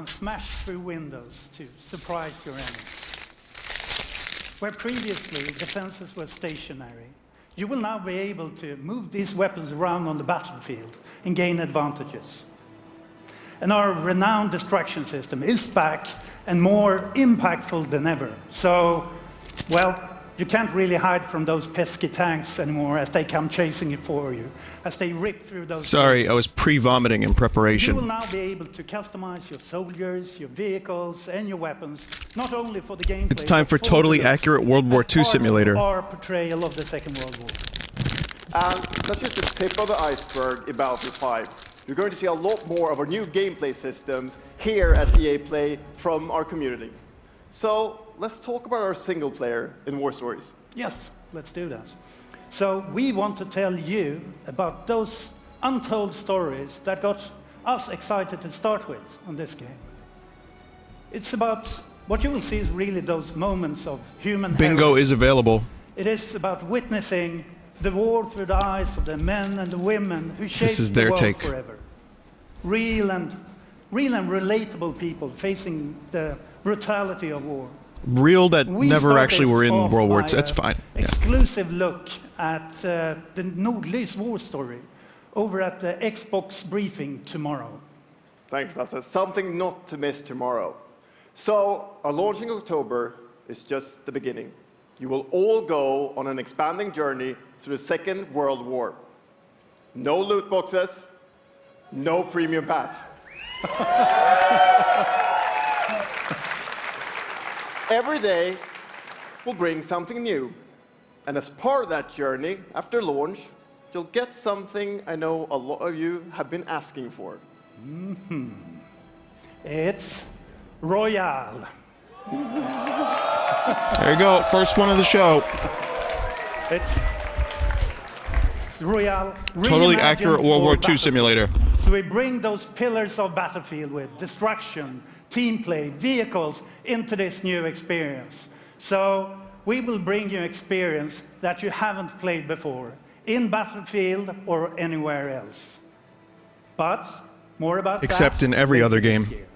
and smash through windows to surprise your enemies. Where previously defenses were stationary, you will now be able to move these weapons around on the battlefield and gain advantages. And our renowned destruction system is back and more impactful than ever. So, well, you can't really hide from those pesky tanks anymore as they come chasing you for you, as they rip through those... Sorry, I was pre-vomiting in preparation. You will now be able to customize your soldiers, your vehicles, and your weapons, not only for the gameplay... It's time for totally accurate World War II simulator. Our portrayal of the Second World War. And that's just the tip of the iceberg in Battlefield 5. You're going to see a lot more of our new gameplay systems here at EA Play from our community. So let's talk about our single player in War Stories. Yes, let's do that. So we want to tell you about those untold stories that got us excited to start with on this game. It's about, what you will see is really those moments of human Bingo heroism. is available. It is about witnessing the war through the eyes of the men and the women who shaped their the world take. forever. Real and relatable people facing the brutality of war. Real that We never actually were in started World War off II. by That's fine. Yeah. Exclusive look at the Nordlys war story over at the Xbox briefing tomorrow. Thanks, Lasse. Something not to miss tomorrow. So, our launch in October is just the beginning. You will all go on an expanding journey through the Second World War. No loot boxes, no premium pass. Every day will bring something new. And as part of that journey, after launch, you'll get something I know a lot of you have been asking for. It's Royale. There you go. First one of the show. It's Royale. Totally reimagined accurate World for War II Battlefield. simulator. So we bring those pillars of Battlefield with destruction, team play, vehicles into this new experience. So we will bring you experience that you haven't played before in Battlefield or anywhere else. But more about that Except in every later other this game. year.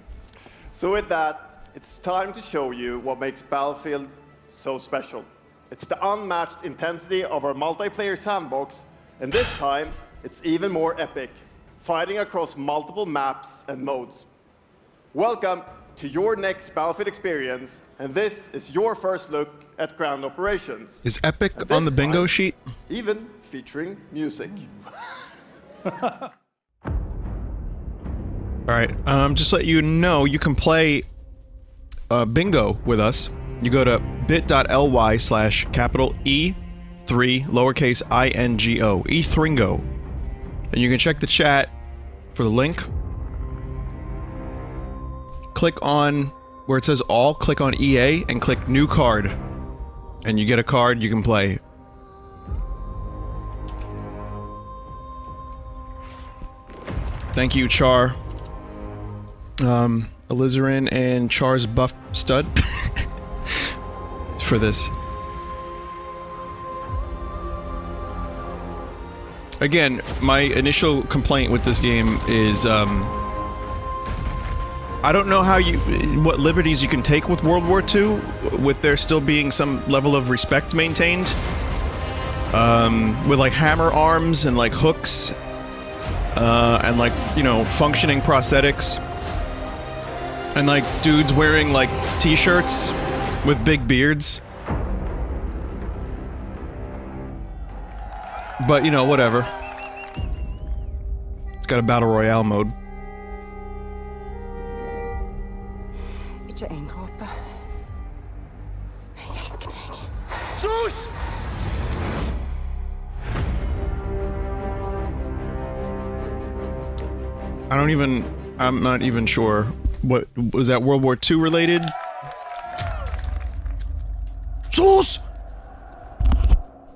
So with that, it's time to show you what makes Battlefield so special. It's the unmatched intensity of our multiplayer sandbox, and this time, it's even more epic, fighting across multiple maps and modes. Welcome to your next Battlefield experience, and this is your first look at ground operations. Is Epic on the bingo sheet? Even featuring music. All right. Just to let you know, you can play bingo with us. You go to bit.ly/capital E3 lowercase INGO, E3ngo. And you can check the chat for the link. Click on where it says all, click on EA and click new card. And you get a card you can play. Thank you, Char. Alizarin and Char's Buff Stud for this. Again, my initial complaint with this game is I don't know how what liberties you can take with World War II, with there still being some level of respect maintained. With like hammer arms and like hooks, and like, you know, functioning prosthetics. And like dudes wearing like t-shirts with big beards. But, you know, whatever. It's got a battle royale mode. Ikke en dråpe. Jeg elsker deg. Sus! I'm not even sure. What was that, World War II related? Sus!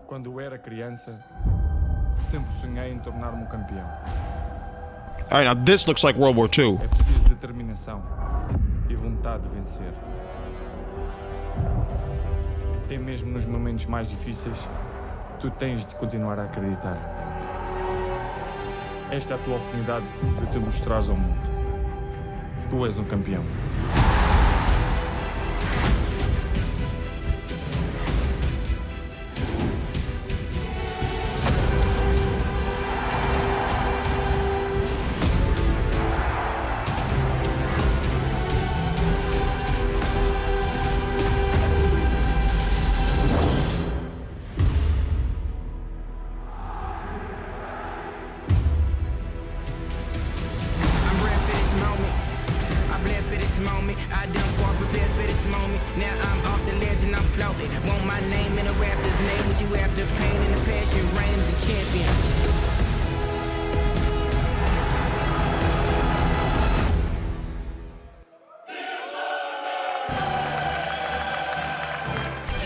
Quando era criança, sempre sonhei em tornar-me campeão. Alright, now this looks like World War II. É preciso determinação e vontade de vencer. Até mesmo nos momentos mais difíceis, tu tens de continuar a acreditar. Esta é a tua oportunidade de te mostrares ao mundo. tu és um campeão.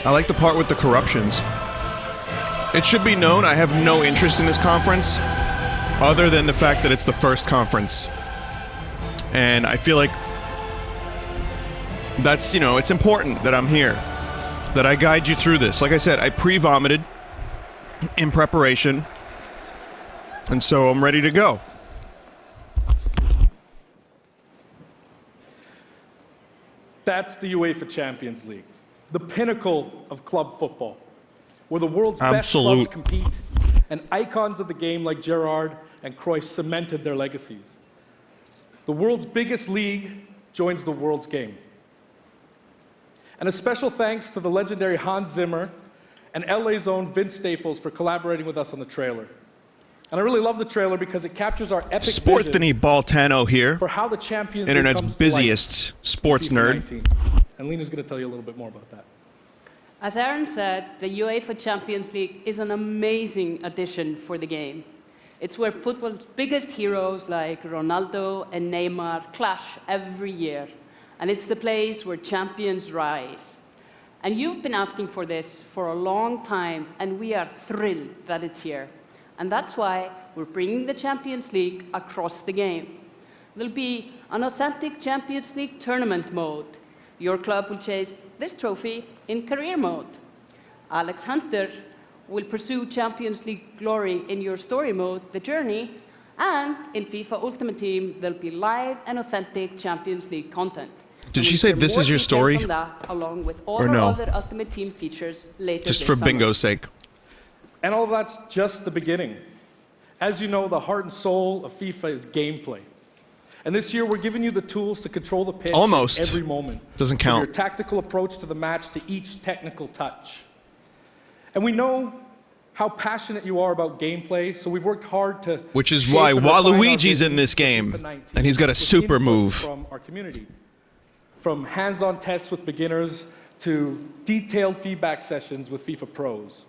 I like the part with the corruptions. It should be known I have no interest in this conference, other than the fact that it's the first conference. And I feel like that's, you know, it's important that I'm here, that I guide you through this. Like I said, I pre-vomited in preparation, and so I'm ready to go. That's the UEFA Champions League, the pinnacle of club football, where the world's best clubs compete, and icons of the game like Gerrard and Cruyff cemented their legacies. The world's biggest league joins the world's game. And a special thanks to the legendary Hans Zimmer and LA's own Vince Staples for collaborating with us on the trailer. And I really love the trailer because it captures our epic Sport Vinny Baltano here, for how the Champions Internet's League comes busiest sports nerd. 19. And Lena's going to tell you a little bit more about that. As Aaron said, the UEFA Champions League is an amazing addition for the game. It's where football's biggest heroes like Ronaldo and Neymar clash every year. And it's the place where champions rise. And you've been asking for this for a long time, and we are thrilled that it's here. And that's why we're bringing the Champions League across the game. There'll be an authentic Champions League tournament mode. Your club will chase this trophy in career mode. Alex Hunter will pursue Champions League glory in your story mode, The Journey, and in FIFA Ultimate Team, there'll be live and authentic Champions League content. Did she say this is your story? From that, along with all or our no? other Ultimate Team features later Just this for summer. bingo's sake. And all of that's just the beginning. As you know, the heart and soul of FIFA is gameplay. And this year, we're giving you the tools to control the pitch Almost. every moment. Doesn't From count. your tactical approach to the match to each technical touch. And we know how passionate you are about gameplay, so we've worked hard to Which is shape why and refine our Waluigi's vision in this for game, FIFA 19 and he's got a with super input move. From our community. From hands-on tests with beginners to detailed feedback sessions with FIFA pros.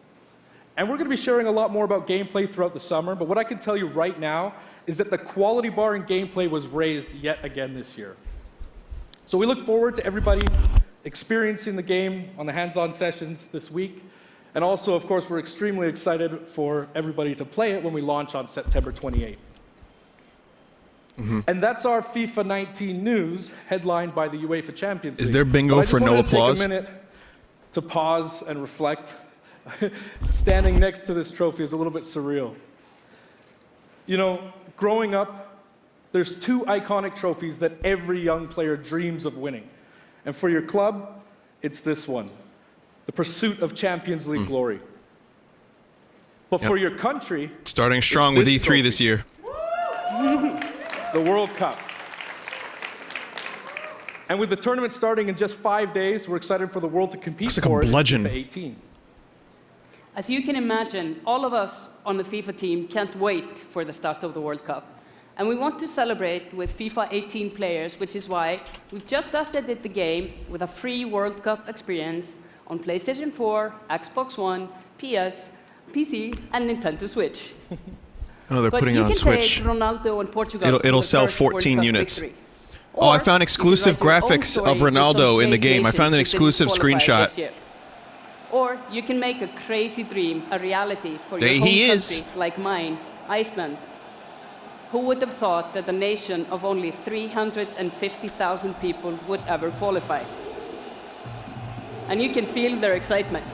And we're going to be sharing a lot more about gameplay throughout the summer, but what I can tell you right now is that the quality bar in gameplay was raised yet again this year. So we look forward to everybody experiencing the game on the hands-on sessions this week. And also, of course, we're extremely excited for everybody to play it when we launch on September 28th. And that's our FIFA 19 news, headlined by the UEFA Champions League. Is there bingo for no applause? I just wanted to take a minute to pause and reflect. Standing next to this trophy is a little bit surreal. You know, growing up, there's two iconic trophies that every young player dreams of winning. And for your club, it's this one, the pursuit of Champions League glory. But for your country, Starting strong with this E3 trophy. this year. The World Cup. And with the tournament starting in just 5 days, we're excited for the world to compete Looks like a for it in bludgeon. FIFA 18. As you can imagine, all of us on the FIFA team can't wait for the start of the World Cup. And we want to celebrate with FIFA 18 players, which is why we've just updated the game with a free World Cup experience on PlayStation 4, Xbox One, PS, PC, and Nintendo Switch. Oh, they're But putting you it on can Switch. take Ronaldo and Portugal It'll to sell the first World 14 Cup units. victory. Oh, I Or found you can exclusive write your own graphics story of with some Ronaldo in the great game. I nations found an who didn't exclusive qualify screenshot. this year. Or you can make a crazy dream a reality for There your home he country, is. like mine, Iceland. Who would have thought that a nation of only 350,000 people would ever qualify? And you can feel their excitement.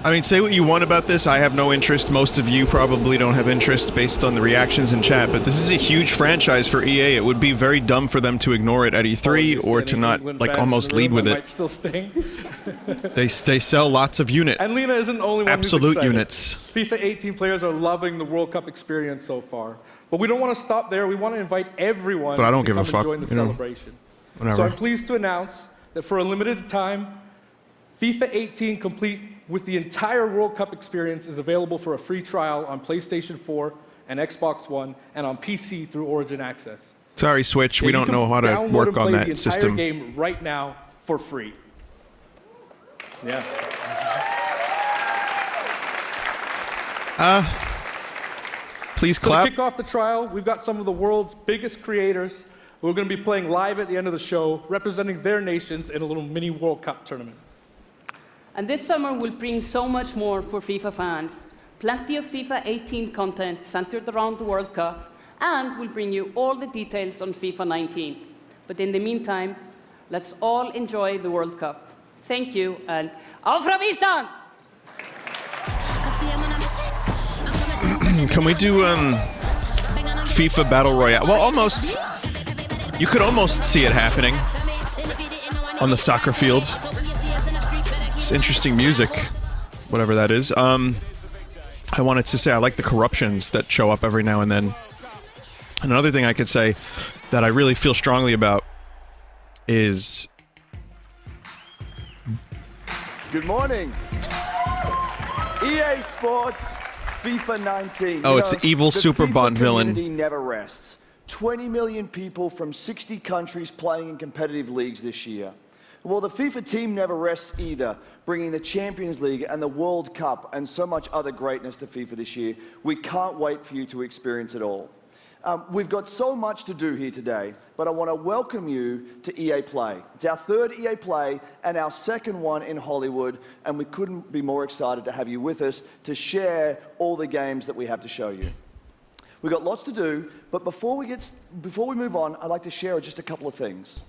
I mean, say what you want about this. I have no interest. Most of you probably don't have interest based on the reactions in chat, but this is a huge franchise for EA. It would be very dumb for them to ignore it at E3 or to not, like, almost lead with it. Still sting. They sell lots of units. And Lena isn't the only one Absolute who's excited. units. FIFA 18 players are loving the World Cup experience so far. But we don't want to stop there. We want to invite everyone But I don't to give a come fuck, and join the you know, celebration. whatever. So I'm pleased to announce that for a limited time, FIFA 18 complete with the entire World Cup experience is available for a free trial on PlayStation 4 and Xbox One and on PC through Origin Access. Sorry, Switch. We You don't can know how to download work and on play the that entire system. game right now for free. Yeah. Please So to clap. kick off the trial, we've got some of the world's biggest creators who are going to be playing live at the end of the show, representing their nations in a little mini World Cup tournament. And this summer will bring so much more for FIFA fans. Plenty of FIFA 18 content centered around the World Cup, and we'll bring you all the details on FIFA 19. But in the meantime, let's all enjoy the World Cup. Thank you, and auf Ravistan! Can we do FIFA Battle Royale? Well, almost. You could almost see it happening on the soccer field. It's interesting music, whatever that is. I wanted to say I like the corruptions that show up every now and then. Another thing I could say that I really feel strongly about is... Good morning. EA Sports, FIFA 19. Oh, it's the evil Super Bond villain. The community never rests. 20 million people from 60 countries playing in competitive leagues this year. Well, the FIFA team never rests either, bringing the Champions League and the World Cup and so much other greatness to FIFA this year. We can't wait for you to experience it all. We've got so much to do here today, but I want to welcome you to EA Play. It's our third EA Play and our second one in Hollywood, and we couldn't be more excited to have you with us to share all the games that we have to show you. We've got lots to do, but before we move on, I'd like to share just a couple of things.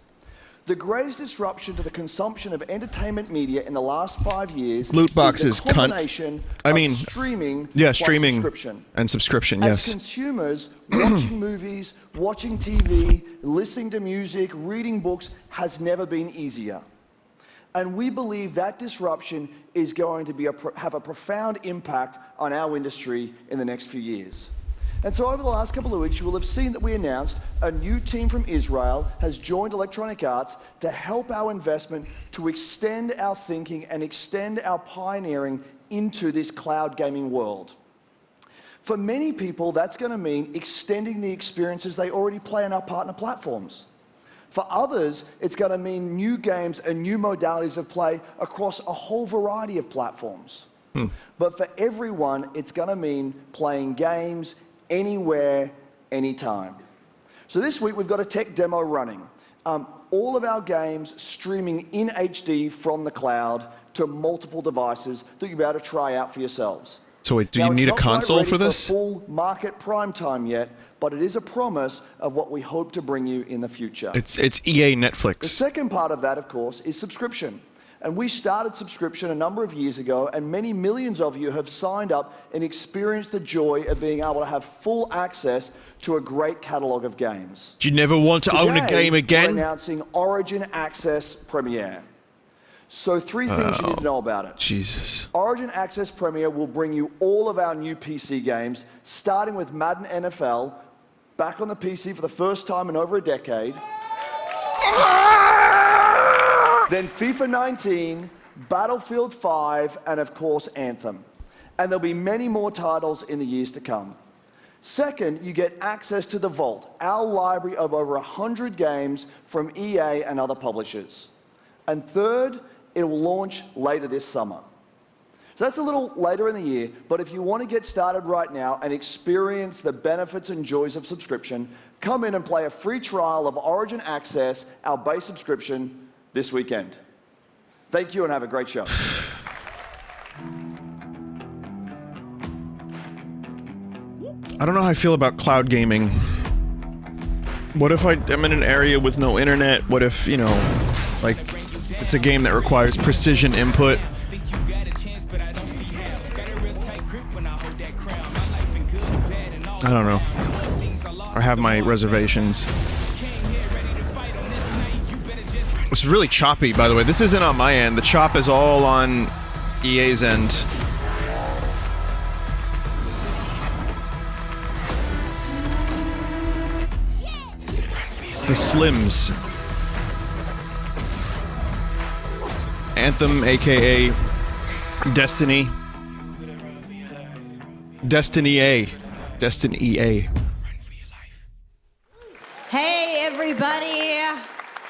The greatest disruption to the consumption of entertainment media in the last 5 years Loot boxes, is the combination of streaming yeah, plus streaming subscription. and subscription, As yes. consumers, watching movies, watching TV, listening to music, reading books has never been easier. And we believe that disruption is going to have a profound impact on our industry in the next few years. And so over the last couple of weeks, you will have seen that we announced a new team from Israel has joined Electronic Arts to help our investment to extend our thinking and extend our pioneering into this cloud gaming world. For many people, that's going to mean extending the experiences they already play on our partner platforms. For others, it's going to mean new games and new modalities of play across a whole variety of platforms. But for everyone, it's going to mean playing games anywhere, anytime. So this week, we've got a tech demo running. All of our games streaming in HD from the cloud to multiple devices that you'll be able to try out for yourselves. So wait, do you need a console for this? It's not quite ready for full market prime time yet, but it is a promise of what we hope to bring you in the future. It's EA The Netflix. second part of that, of course, is subscription. And we started subscription a number of years ago, and many millions of you have signed up and experienced the joy of being able to have full access to a great catalog of games. Do you never want to own a game We're again? announcing Origin Access Premiere. So 3 things you need to know about it. Jesus. Origin Access Premiere will bring you all of our new PC games, starting with Madden NFL, back on the PC for the first time in over a decade. Then FIFA 19, Battlefield 5, and of course Anthem. And there'll be many more titles in the years to come. Second, you get access to the Vault, our library of over 100 games from EA and other publishers. And third, it will launch later this summer. So that's a little later in the year, but if you want to get started right now and experience the benefits and joys of subscription, come in and play a free trial of Origin Access, our base subscription, this weekend. Thank you and have a great show. I don't know how I feel about cloud gaming. What if I'm in an area with no internet? What if, you know, like, it's a game that requires precision input? I don't know. I have my reservations. It's really choppy, by the way. This isn't on my end. The chop is all on EA's end. The Slims. Anthem, aka Destiny. Destiny A. Destiny A. Hey, everybody.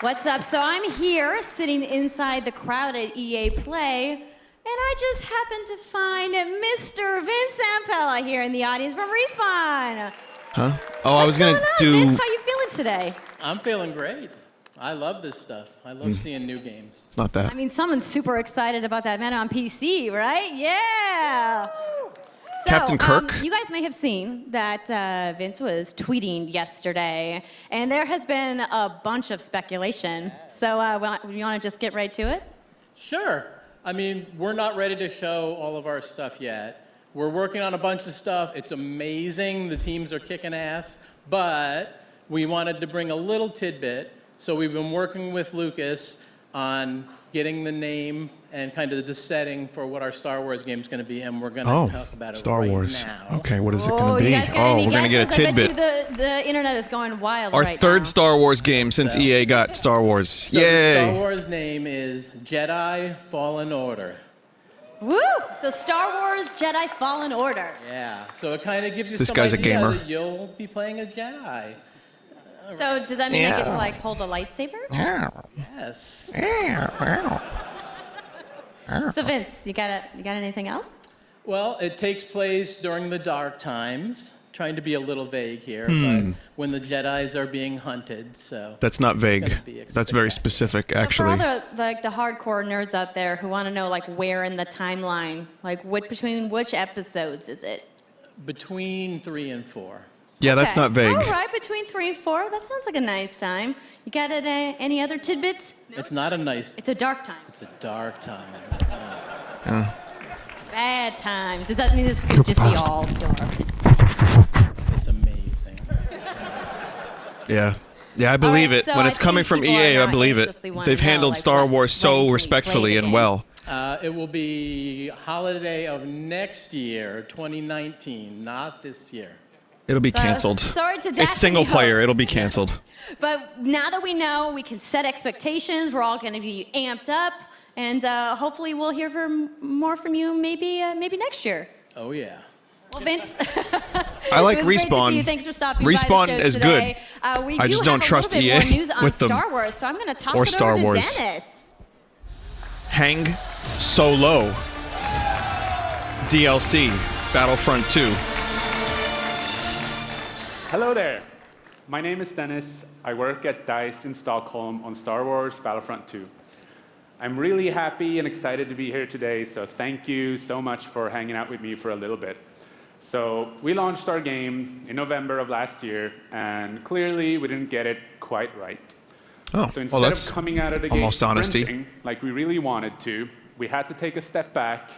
What's up? So I'm here sitting inside the crowd at EA Play, and I just happened to find Mr. Vince Zampella here in the audience from Respawn. Huh? Oh, I was gonna do. Vince, how you feeling today? I'm feeling great. I love this stuff. I love seeing new games. It's not that. I mean, someone's super excited about that Madden on PC, right? Yeah. So, Captain Kirk? You guys may have seen that Vince was tweeting yesterday, and there has been a bunch of speculation. So, you want to just get right to it? Sure. I mean, we're not ready to show all of our stuff yet. We're working on a bunch of stuff. It's amazing. The teams are kicking ass. But we wanted to bring a little tidbit. So we've been working with Lucas on getting the name and kind of the setting for what our Star Wars game is going to be, and we're going to talk about it Star right Wars. now. Okay, what is it going to be? You guys got Oh, any we're going to get a guesses? tidbit. I bet you the internet is going wild Our right third now. Star Wars game since EA got Star Wars. So Yay! the Star Wars name is Jedi Fallen Order. Woo! So Star Wars Jedi Fallen Order. Yeah, so it kind of gives you This some guy's a idea gamer. that you'll be playing a Jedi. So does that mean I get to like hold a lightsaber? Yes. So Vince, you got anything else? Well, it takes place during the dark times. Trying to be a little vague here, but when the Jedis are being hunted, so That's not it's vague. gonna be That's very specific, So actually. for all the hardcore nerds out there who want to know like where in the timeline, like between which episodes is it? between 3 and 4. Yeah, that's Okay. not vague. All right, between 3 and 4. That sounds like a nice time. You got any other tidbits? It's not a nice. It's a dark time. It's a dark time. Bad time. Does that mean this could just be all dark? It's amazing. Yeah. Yeah, I believe right, it. so When I it's coming think from people are EA, I now believe it. anxiously wanting They've to know, handled like, Star when Wars can so we respectfully play the and game? well. It will be holiday of next year, 2019, not this year. It'll be canceled. sorry to It's dash single any player. hope. It'll be canceled. But now that we know, we can set expectations. We're all going to be amped up, and hopefully we'll hear more from you maybe next year. Oh yeah. Well, Vince, I like it was great to Respawn. see you. Thanks for stopping by Respawn the show is today. good. We I do just have don't trust a little EA bit more news on with them. Star Wars, so I'm going to toss Or it Star over Wars. to Dennis. Hang Solo. DLC. Battlefront 2. Hello there. My name is Dennis. I work at DICE in Stockholm on Star Wars Battlefront 2. I'm really happy and excited to be here today, so thank you so much for hanging out with me for a little bit. So we launched our game in November of last year, and clearly we didn't get it quite right. Oh, So instead well, that's of coming out of the gate almost honesty. sprinting like we really wanted to, we had to take a step back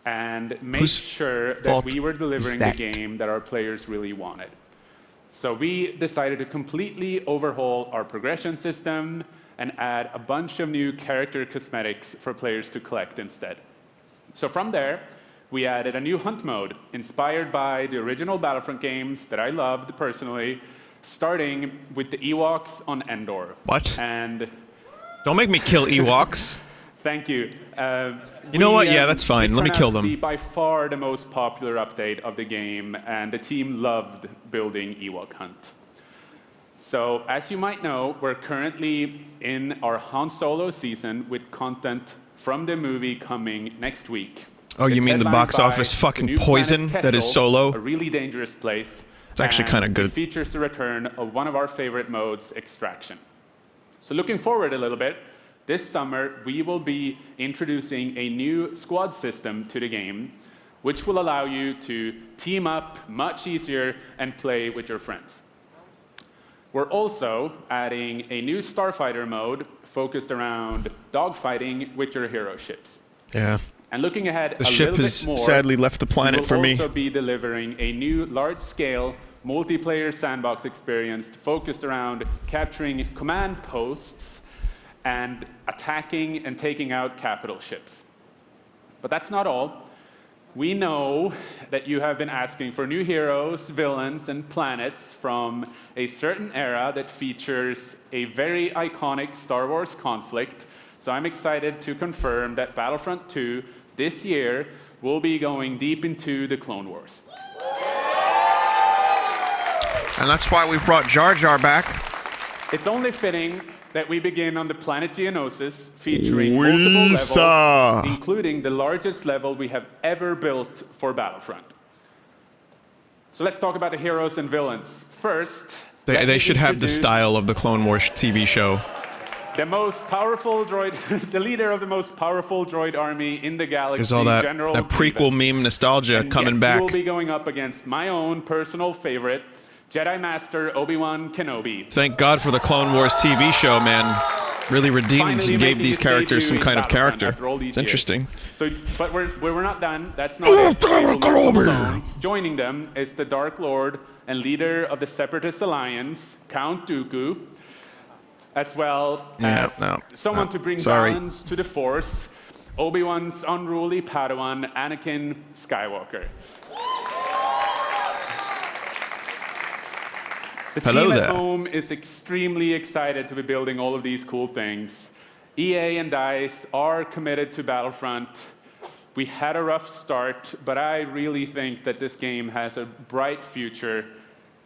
and make Whose sure that fault we were delivering is the that? game that our players really wanted. So we decided to completely overhaul our progression system and add a bunch of new character cosmetics for players to collect instead. So from there, we added a new hunt mode inspired by the original Battlefront games that I loved personally, starting with the Ewoks on Endor. What? And Don't make me kill Ewoks. thank you. You know what? Yeah, that's fine. it Let me turned kill out to them. be by far the most popular update of the game, and the team loved building Ewok Hunt. So, as you might know, we're currently in our Han Solo season with content from the movie coming next week. Oh, you It's mean the headlined box by office the fucking new poison planet that is Kessel, Solo? a really dangerous place. It's actually and kinda good. It features the return of one of our favorite modes, extraction. So looking forward a little bit, this summer we will be introducing a new squad system to the game, which will allow you to team up much easier and play with your friends. We're also adding a new starfighter mode focused around dogfighting with your hero ships. Yeah. And looking ahead The a ship little has bit more, sadly left the planet we for will me. also be delivering a new large-scale multiplayer sandbox experience focused around capturing command posts and attacking and taking out capital ships. But that's not all. We know that you have been asking for new heroes, villains, and planets from a certain era that features a very iconic Star Wars conflict. So I'm excited to confirm that Battlefront II this year will be going deep into the Clone Wars. And that's why we brought Jar Jar back. It's only fitting that we begin on the planet Geonosis, featuring multiple levels, including the largest level we have ever built for Battlefront. So let's talk about the heroes and villains. First, they should have the style of the Clone Wars TV show. The most powerful droid, the leader of the most powerful droid army in the galaxy, There's all that, General that prequel Grievous. meme nostalgia And coming yes, back. He will be going up against my own personal favorite, Jedi Master Obi-Wan Kenobi. Thank God for the Clone Wars TV show, man. Really redeemed Finally and gave making these his characters some debut kind in of character. Battlefront after all these It's years. interesting. So, but we're not done. That's not it. We will not be alone. Joining them is the Dark Lord and leader of the Separatist Alliance, Count Dooku, as well as someone to bring balance to the Force, Obi-Wan's unruly Padawan, Anakin Skywalker. The team at home is extremely excited to be building all of these cool things. EA and DICE are committed to Battlefront. We had a rough start, but I really think that this game has a bright future.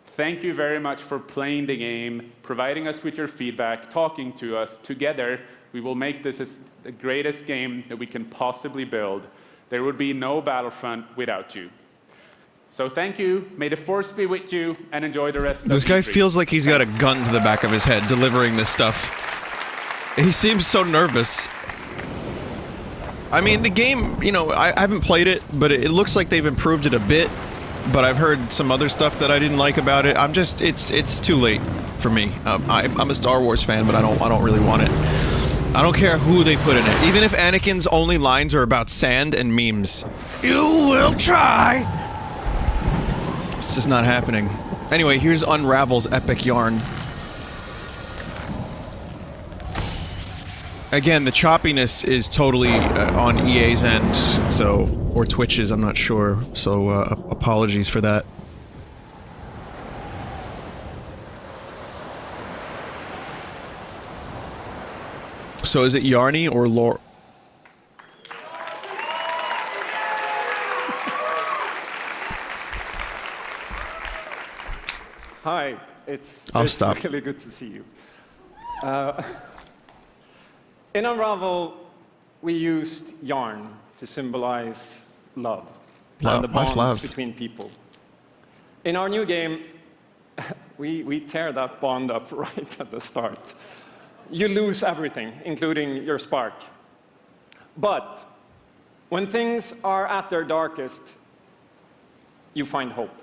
Thank you very much for playing the game, providing us with your feedback, talking to us. Together, we will make this the greatest game that we can possibly build. There would be no Battlefront without you. So thank you, may the Force be with you, and enjoy the rest of This guy E3. feels like he's got a gun to the back of his head delivering this stuff. He seems so nervous. I mean, the game, you know, I haven't played it, but it looks like they've improved it a bit. But I've heard some other stuff that I didn't like about it. It's too late for me. I'm a Star Wars fan, but I don't really want it. I don't care who they put in it. Even if Anakin's only lines are about sand and memes. You will try! It's just not happening. Anyway, here's Unravel's epic yarn. Again, the choppiness is totally on EA's end, so, or Twitch's, I'm not sure, so apologies for that. So is it Yarny or Lore? Hi, it's stop. really good to see you. In Unravel, we used yarn to symbolize love and the bonds between people. In our new game, we tear that bond up right at the start. You lose everything, including your spark. But when things are at their darkest, you find hope.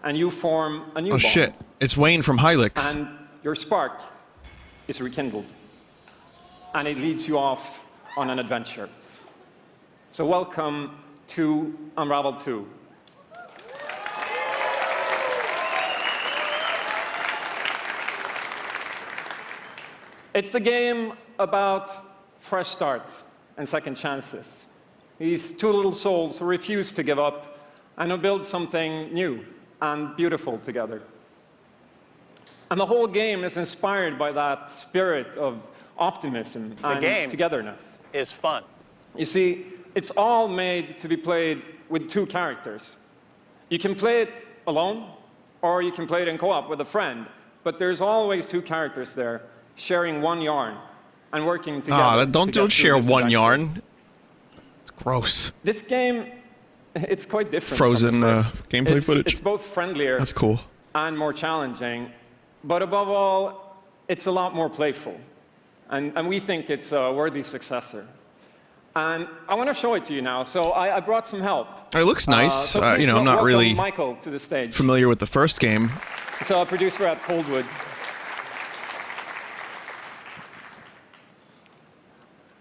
And you form a new bond. Oh shit, it's Wayne from Hylix. And your spark is rekindled. And it leads you off on an adventure. So welcome to Unravel 2. It's a game about fresh starts and second chances. These two little souls who refuse to give up and who build something new and beautiful together. And the whole game is inspired by that spirit of optimism and togetherness. Is fun. You see, it's all made to be played with two characters. You can play it alone, or you can play it in co-op with a friend, but there's always two characters there, sharing one yarn and working together. Don't share one yarn. It's gross. This game, it's quite different. Frozen gameplay footage. It's both friendlier. That's cool. And more challenging, but above all, it's a lot more playful. And we think it's a worthy successor. And I want to show it to you now, so I brought some help. It looks nice. So You know, I'm not really Michael to the stage. familiar with the first game. So a producer at Coldwood.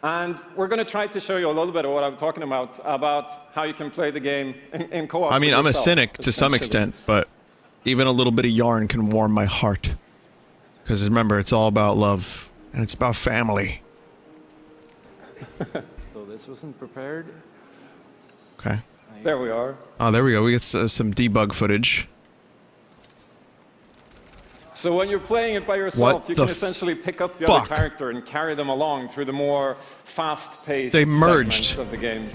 And we're going to try to show you a little bit of what I'm talking about how you can play the game in co-op. I mean, I'm a yourself, cynic to some essentially. extent, but Even a little bit of yarn can warm my heart. Because remember, it's all about love. And it's about family. So this wasn't prepared. Okay. There we are. Oh, there we go. We get some debug footage. So when you're playing it by yourself, you can essentially pick up the other character and carry them along through the more fast-paced segments of the game.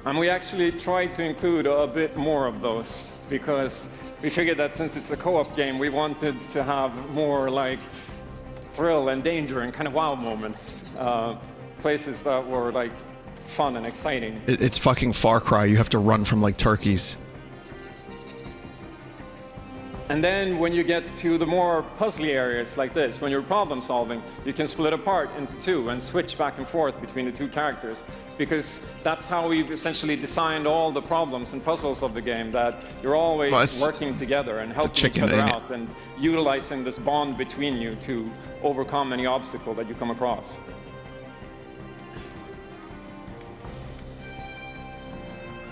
And we actually tried to include a bit more of those because we figured that since it's a co-op game, we wanted to have more like thrill and danger and kind of wow moments. Places that were like fun and exciting. It's fucking Far Cry. You have to run from like turkeys. And then when you get to the more puzzly areas like this, when you're problem solving, you can split apart into two and switch back and forth between the two characters. Because that's how we've essentially designed all the problems and puzzles of the game, that you're always working together and helping each other out and utilizing this bond between you to overcome any obstacle that you come across.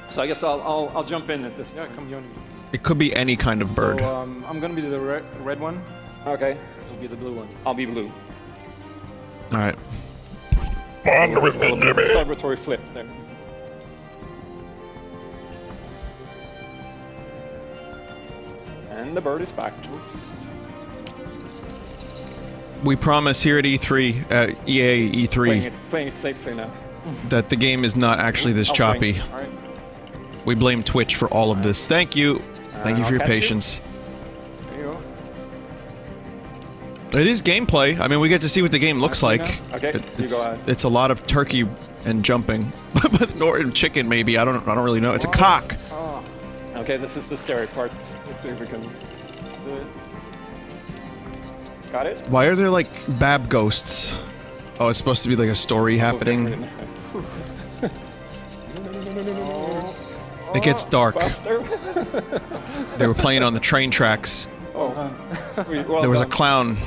So I guess I'll jump in at this point. Yeah, come join me. It could be any kind of bird. So, I'm gonna be the red one. Okay. You'll be the blue one. I'll be blue. All right. Celebratory flip there. And the bird is back. Oops. We promise here at E3, EA E3, playing it safely now. that the game is not actually this choppy. All right. We blame Twitch for all of this. Thank you. Thank you for your patience. There you go. It is gameplay. I mean, we get to see what the game looks like. Okay, it's a lot of turkey and jumping, or chicken maybe. I don't really know. It's a cock. Oh. Okay, this is the scary part. Let's see if we can do it. Got it? Why are there like bab ghosts? Oh, it's supposed to be like a story happening. It gets dark. They were playing on the train tracks. Oh, sweet. Well there was done. a clown.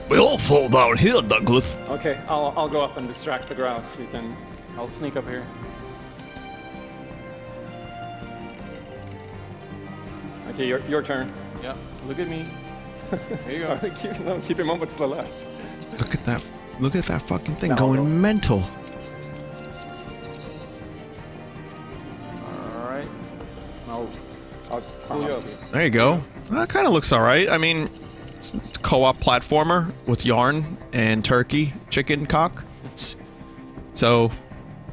We all fall down here, Douglas. Okay, I'll go up and distract the grouse. You can. I'll sneak up here. Okay, your turn. Yeah, look at me. There you go. Keep him over to the left. Look at that! Look at that fucking thing going mental. I'll pull you up. There you go. That kind of looks all right. I mean, it's a co-op platformer with yarn and turkey, chicken, cock. So,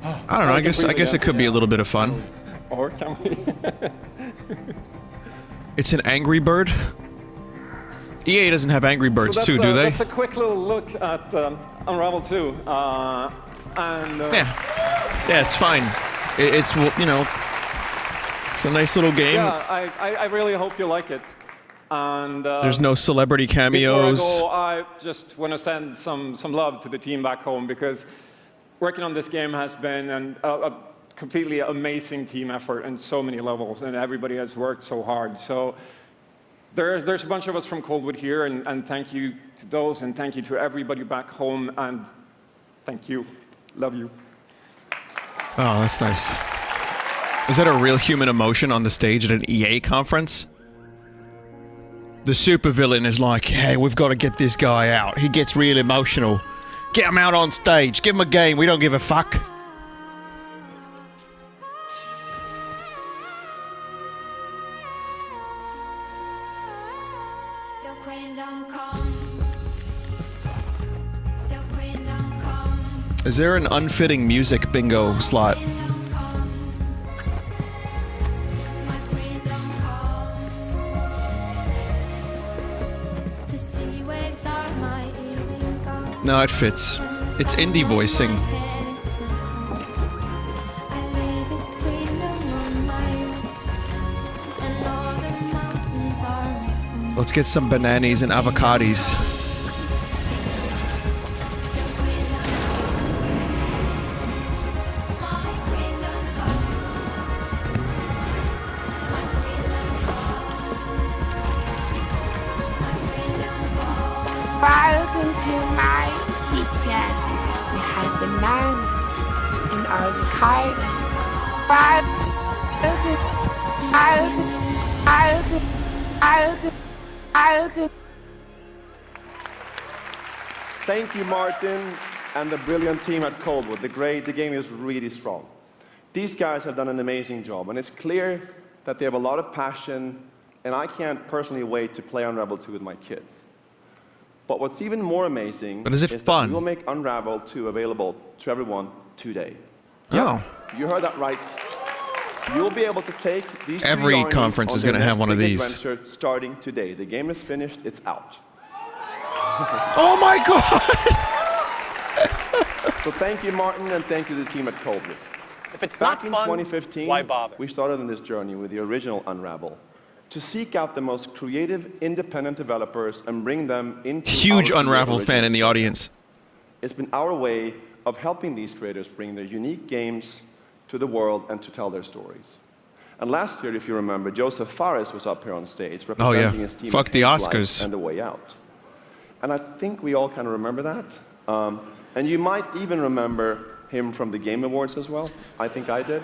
I don't know. I guess it could be a little bit of fun. Or can we? It's an Angry Bird. EA doesn't have Angry Birds too, do they? That's a quick little look at Unravel 2. Yeah, it's fine. It's you know. It's a nice little game. Yeah, I really hope you like it. And there's no celebrity cameos. Before I go, I just want to send some love to the team back home because working on this game has been a completely amazing team effort in so many levels, and everybody has worked so hard. So there's a bunch of us from Coldwood here, and thank you to those, and thank you to everybody back home, and thank you. Love you. Oh, that's nice. Is that a real human emotion on the stage at an EA conference? The supervillain is like, hey, we've got to get this guy out. He gets real emotional. Get him out on stage. Give him a game. We don't give a fuck. Is there an unfitting music bingo slot? No, it fits. It's indie voicing. Let's get some bananas and avocados. Welcome to my kitchen. We have banana and avocado. But Thank you, Martin, and the brilliant team at Coldwood. The game is really strong. These guys have done an amazing job, and it's clear that they have a lot of passion, and I can't personally wait to play Unravel 2 with my kids. But what's even more amazing is that we will make Unravel 2 available to everyone today. Oh. You heard that right. You'll be able to take these Every three conference armies is on gonna their have next one of big these. adventure starting today. The game is finished, it's out. Oh my God! So thank you, Martin, and thank you to the team at Coldwood. If it's Back not in fun, 2015, why bother? we started on this journey with the original Unravel to seek out the most creative, independent developers and bring them into Huge our Unravel original fan in the story. audience. It's been our way of helping these creators bring their unique games to the world and to tell their stories. And last year, if you remember, Joseph Fares was up here on stage representing his team Fuck at the Haze Light Oscars. and The Way Out. And I think we all kind of remember that. And you might even remember him from the Game Awards as well. I think I did.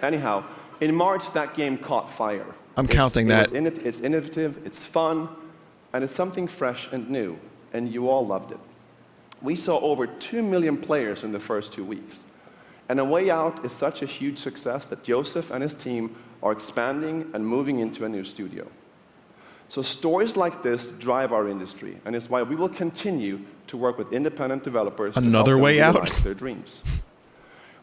Anyhow, in March, that game caught fire. I'm counting that. It's innovative, it's fun, and it's something fresh and new, and you all loved it. We saw over 2 million players in the first 2 weeks. And A Way Out is such a huge success that Joseph and his team are expanding and moving into a new studio. So stories like this drive our industry, and it's why we will continue to work with independent developers to help Another them Way Out? realize their dreams.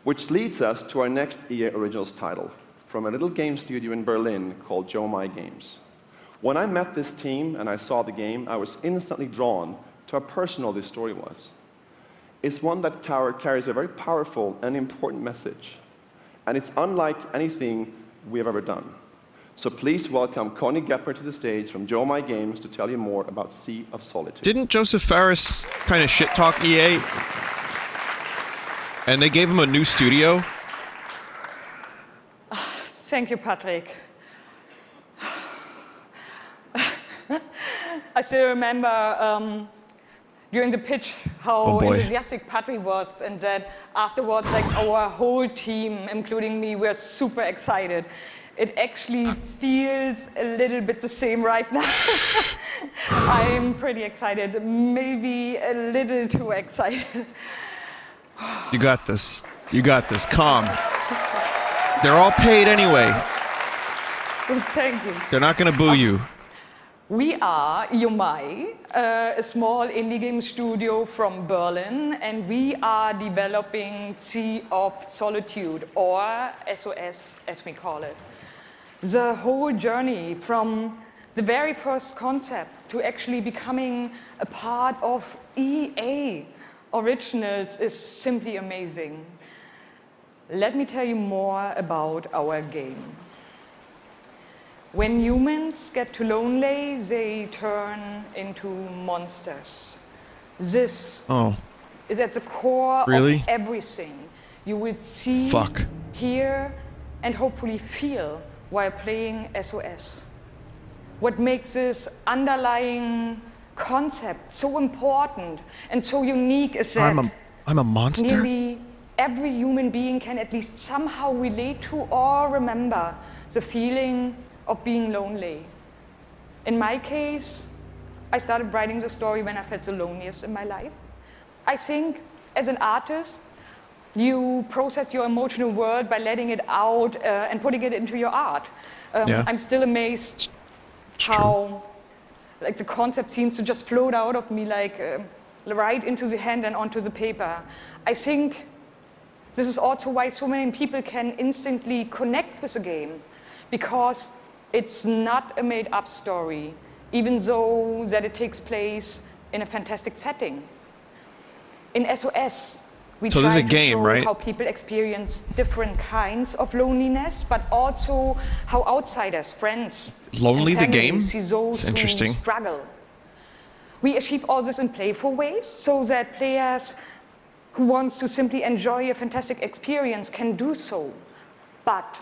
Which leads us to our next EA Originals title, from a little game studio in Berlin called Joe My Games. When I met this team and I saw the game, I was instantly drawn to how personal this story was. It's one that carries a very powerful and important message, and it's unlike anything we have ever done. So please welcome Connie Gepper to the stage from Joe My Games to tell you more about Sea of Solitude. Didn't Joseph Fares kind of shit talk EA? And they gave him a new studio? Thank you, Patrick. I still remember during the pitch how enthusiastic Patrick was, and that afterwards, like, our whole team, including me, were super excited. It actually feels a little bit the same right now. I'm pretty excited, maybe a little too excited. You got this. You got this. Calm. They're all paid anyway. Thank you. They're not going to boo you. We are Yomai, a small indie game studio from Berlin, and we are developing Sea of Solitude, or SOS as we call it. The whole journey from the very first concept to actually becoming a part of EA Originals is simply amazing. Let me tell you more about our game. When humans get too lonely, they turn into monsters. This is at the core of everything you will see, hear, and hopefully feel while playing SOS. What makes this underlying concept so important and so unique is that I'm a monster? nearly every human being can at least somehow relate to or remember the feeling of being lonely. In my case, I started writing the story when I felt the loneliest in my life. I think as an artist, you process your emotional world by letting it out and putting it into your art. I'm still amazed how the concept seems to just float out of me right into the hand and onto the paper. I think this is also why so many people can instantly connect with the game, because it's not a made-up story, even though that it takes place in a fantastic setting. In SOS, we try to show how people experience different kinds of loneliness, but also how outsiders, friends, Lonely and the game? families see those It's interesting. who struggle. We achieve all this in playful ways, so that players who wants to simply enjoy a fantastic experience can do so. But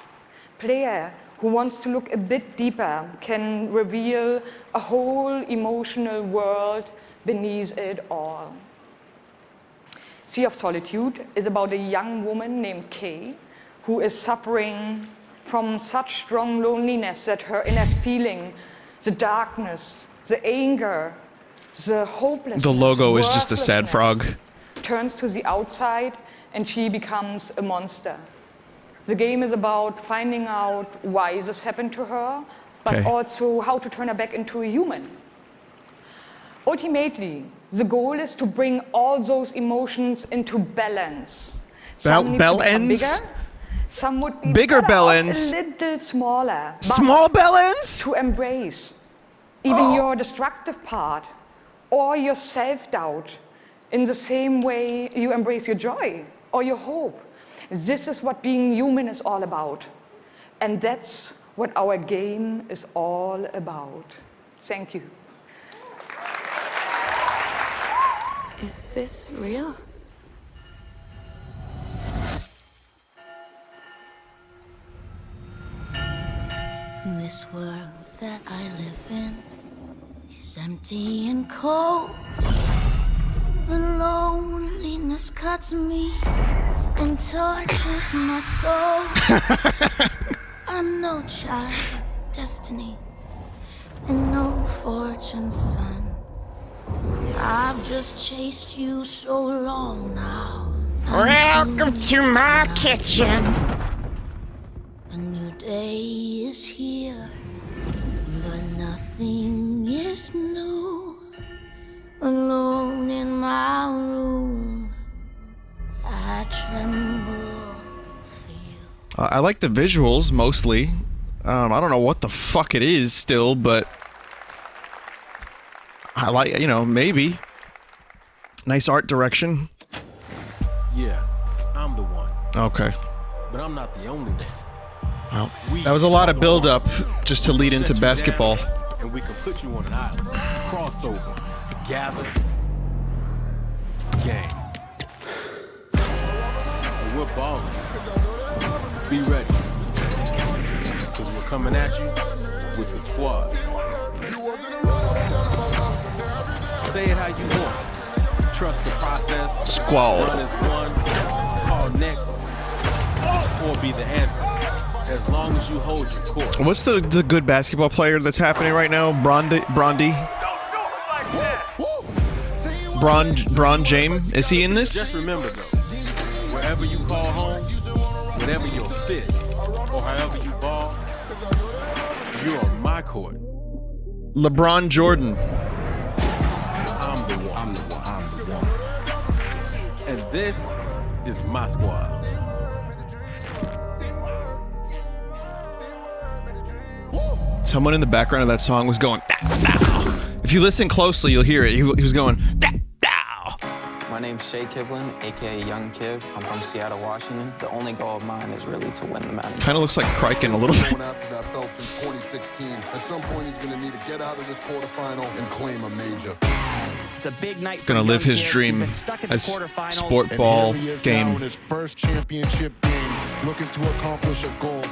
player who wants to look a bit deeper can reveal a whole emotional world beneath it all. Sea of Solitude is about a young woman named Kay who is suffering from such strong loneliness that her inner feeling, the darkness, the anger, the hopelessness, The logo is just a sad frog. turns to the outside and she becomes a monster. The game is about finding out why this happened to her, but also how to turn her back into a human. Ultimately, the goal is to bring all those emotions into balance. Some need to become Bell-ends? bigger, some would be Bigger better bell off ends? a little smaller. but Small bell ends? To embrace even your destructive part or your self-doubt in the same way you embrace your joy or your hope. This is what being human is all about. And that's what our game is all about. Thank you. Is this real? This world that I live in is empty and cold. The loneliness cuts me and tortures my soul. I'm no child of destiny and no fortune's son. I've just chased you so long now. Welcome to my kitchen. A new day is here, but nothing is new. Alone in my room, I tremble. I like the visuals mostly. I don't know what the fuck it is still, but I like, you know, maybe. Nice art direction. Yeah, I'm the one. Okay. But I'm not the only one. Well, that was a lot of build-up just to lead into basketball. And we can put you on an island. Crossover. Gather. Gang. And we're balling. Be ready. Because we're coming at you with the squad. Say it how you want. Trust the process. Squad. Run as one. Call next. Or be the answer. As long as you hold your course. What's the good basketball player that's happening right now? Bron James? Is he in this? Just remember though, wherever you call home, whenever you're fit, or however you ball, you're on my court. LeBron Jordan. I'm the one. I'm the one. I'm the one. And this is my squad. Someone in the background of that song was going, "Dow, dow." If you listen closely, you'll hear it. He was going, "Dow, dow." My name's Shay Kivlin, aka Young Kiv. I'm from Seattle, Washington. The only goal of mine is really to win the Madden. Kind of looks like Criken a little bit. Going after that belt since 2016. At some point, he's going to need to get out of this quarterfinal and claim a major. It's a big night. Gonna live his dream as sport ball game. His first championship game, looking to accomplish a goal.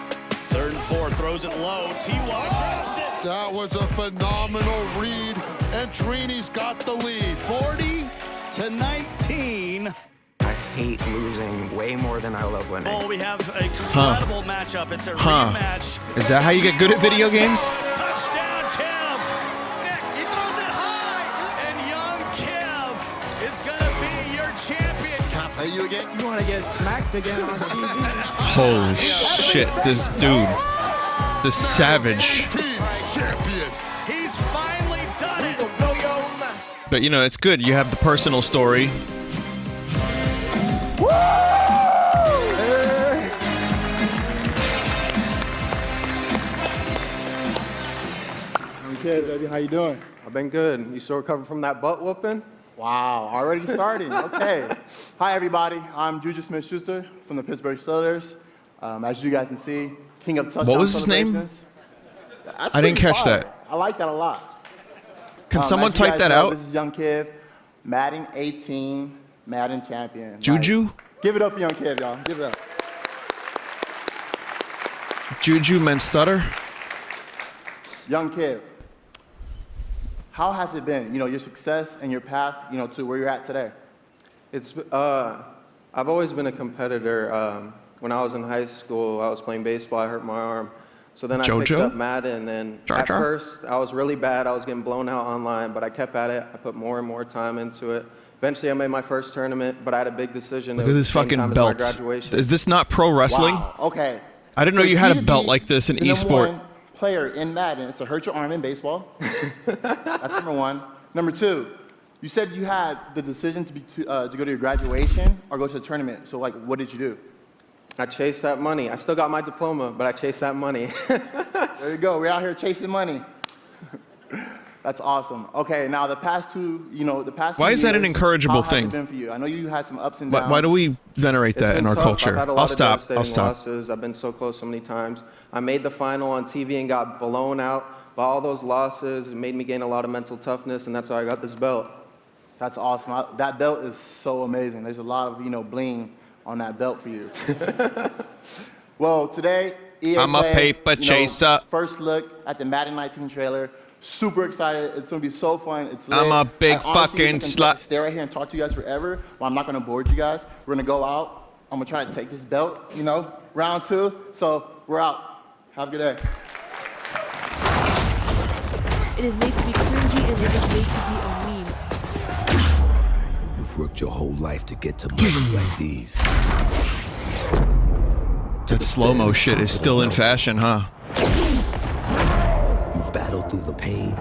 3rd and 4, throws it low. T.Y. drops it. That was a phenomenal read, and Trini's got the lead. 40-19. I hate losing way more than I love winning. Oh, we have an incredible matchup. It's a rematch. Is that how you get good at video games? Touchdown, Kev. Nick, he throws it high, and young Kev is going to be your champion. Can I play you again? You want to get smacked again on TV? Holy shit, this dude. The savage. Champion. He's finally done it. But you know, it's good. You have the personal story. Okay, baby, how you doing? I've been good. You still recovering from that butt whooping? Wow, already starting. Okay. Hi, everybody. I'm Juju Smith-Schuster from the Pittsburgh Steelers. As you guys can see, king of touchdown What was his name? celebrations. That's I didn't pretty catch fire. that. I like that a lot. Can someone as you type guys that know, out? This is Young Kiv, Madden 18, Madden champion. Juju? Give it up for Young Kiv, y'all. Give it up. Juju Menstutter? Young Kiv, how has it been? You know, your success and your path, you know, to where you're at today. It's I've always been a competitor. when I was in high school, I was playing baseball, I hurt my arm. So then I picked up Madden, and at first, I was really bad. I was getting blown out online, but I kept at it. I put more and more time into it. Eventually, I made my first tournament, but I had a big decision. Look at this fucking belt. Is this not pro wrestling? Wow. Okay. I didn't know you had a belt like this in esport. Player in Madden is to hurt your arm in baseball. That's number one. Number two, you said you had the decision to go to your graduation or go to the tournament. So, like, what did you do? I chased that money. I still got my diploma, but I chased that money. There you go. We're out here chasing money. That's awesome. Okay, now the past two, Why is that an encourageable thing? How has it been for you? I know you had some ups and downs. Why do we venerate that in our culture? I've had a lot of devastating losses. I've been so close so many times. I made the final on TV and got blown out by all those losses. It made me gain a lot of mental toughness, and that's how I got this belt. That's awesome. That belt is so amazing. There's a lot of, bling on that belt for you. Well, today, EA I'm a paper chaser. First look at the Madden 19 trailer. Super excited. It's going to be so fun. It's lit. I'm a big fucking slut. Stay right here and talk to you guys forever. Well, I'm not going to board you guys. We're going to go out. I'm going to try to take this belt, round two. So we're out. Have a good day. It is made to be cringy and it is made to be a meme. You've worked your whole life to get to moments like these. That slow-mo shit is still in fashion, huh? You battle through the pain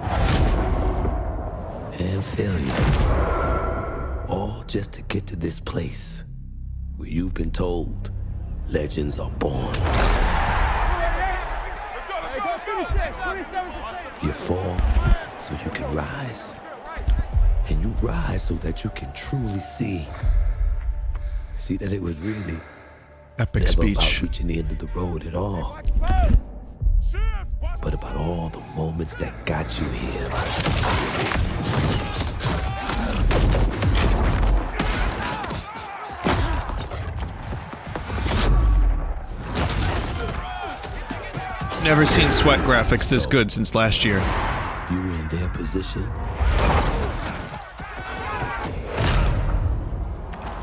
and failure, all just to get to this place where you've been told legends are born. You fall so you can rise, and you rise so that you can truly see that it was really epic never speech about reaching the end of the road at all, but about all the moments that got you here. Never seen sweat graphics this good since last year. You were in their position.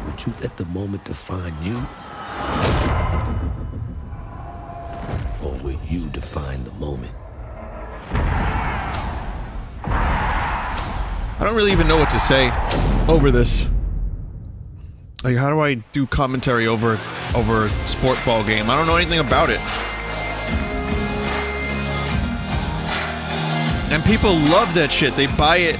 Would you let the moment define you? Or will you define the moment? I don't really even know what to say over this. Like, how do I do commentary over a sport ball game? I don't know anything about it. And people love that shit. They buy it.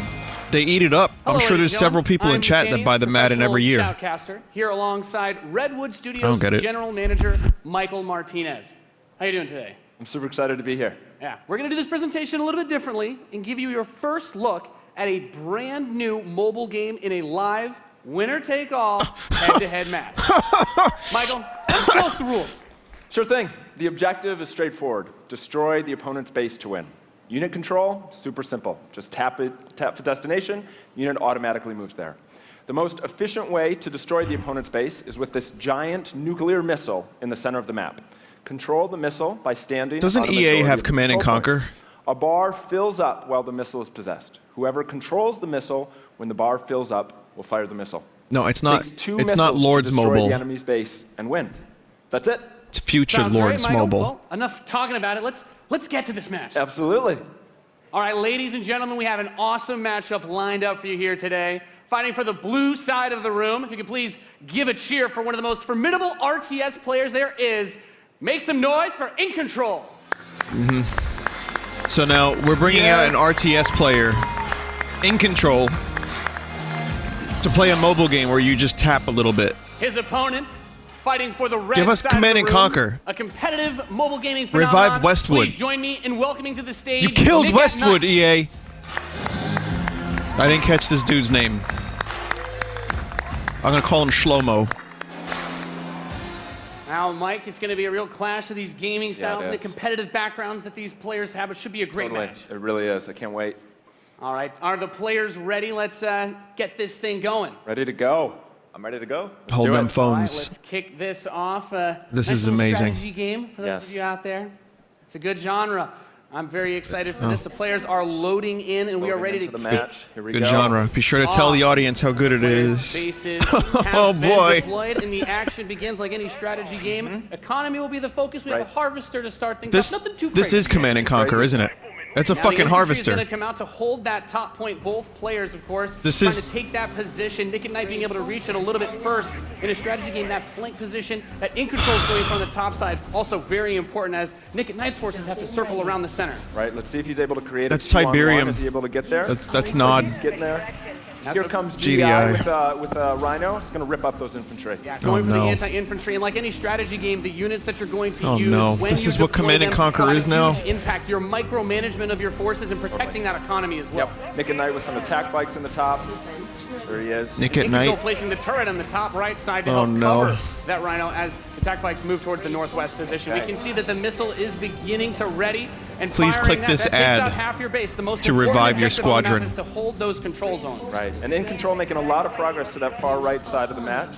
They eat it up. Hello, I'm sure there's several people in chat Vinny, that buy the Madden every year. Shoutcaster, here alongside Redwood I Studios don't get it. General Manager Michael Martinez. How you doing today? I'm super excited to be here. Yeah, we're going to do this presentation a little bit differently and give you your first look at a brand new mobile game in a live winner-take-all head-to-head match. Michael, tell us the rules. Sure thing. The objective is straightforward. Destroy the opponent's base to win. Unit control, super simple. Just tap the destination, unit automatically moves there. The most efficient way to destroy the opponent's base is with this giant nuclear missile in the center of the map. Control the missile by standing Doesn't on a EA majority have of the Command and control Conquer? points. A bar fills up while the missile is possessed. Whoever controls the missile when the bar fills up will fire the missile. No, it's not. Takes two It's not missiles to Lord's destroy Mobile. the enemy's base and win. That's it. It's future Sounds great, Lord's Michael. Mobile. Well, enough talking about it. Let's get to this match. Absolutely. All right, ladies and gentlemen, we have an awesome matchup lined up for you here today. Fighting for the blue side of the room, if you could please give a cheer for one of the most formidable RTS players there is. Make some noise for In Control. So now we're bringing out an RTS player, In Control, to play a mobile game where you just tap a little bit. His opponent, fighting for the red Give us side Command of and the room, Conquer. a competitive mobile gaming Revive phenomenon. Westwood. Please join me in welcoming to the stage. You killed Nick at Westwood, Night. EA. I didn't catch this dude's name. I'm gonna call him Shlomo. Now, Mike, it's going to be a real clash of these gaming styles and the is. competitive backgrounds that these players have. It should be a great Totally. match. It really is. I can't wait. All right, are the players ready? Let's get this thing going. Ready to go. I'm ready to go. Let's Hold do them it. phones. Let's kick this off. This nice is little amazing. strategy game for those Yes. of you out there. It's a good genre. I'm very excited for this. The players are loading in, and we are ready to the match. Here we Good go. genre. Be sure to tell the audience how good it is. Oh boy. Deployed, and the action begins like any strategy game. Economy will be the focus. We have a harvester to start things off. Nothing too This crazy. is Command and Conquer, isn't it? That's a fucking harvester. Going to come out to hold that top point. Both players, of course, This trying is- to take that position. Nick and Knight being able to reach it a little bit first in a strategy game. That flank position, that in control is going from the top side, also very important as Nick and Knight's forces have to circle around the center. Right. Let's see if he's able to create. That's a 2-on-1. Tiberium. Is he able to get there? That's Nod. He's getting there. That's Here the- comes GDI. GDI with Rhino. It's going to rip up those infantry. Yeah, going for no. the anti-infantry, and like any strategy game, the units that you're going to Oh, use no. when This you is what deploy Command and them Conquer got a is now? huge impact your micromanagement of your forces and protecting that economy as well. Yep. Nick and Knight with some attack bikes in the top. There he is. Nick at In control, night. placing the turret on the top right side to Oh, help no. cover that Rhino as attack bikes move towards the northwest position. We can see that the missile is beginning to ready and Please firing click that. this That takes ad out half your base. The most to important revive your objective on the map squadron. is to hold those control zones. Right. And in control, making a lot of progress to that far right side of the match.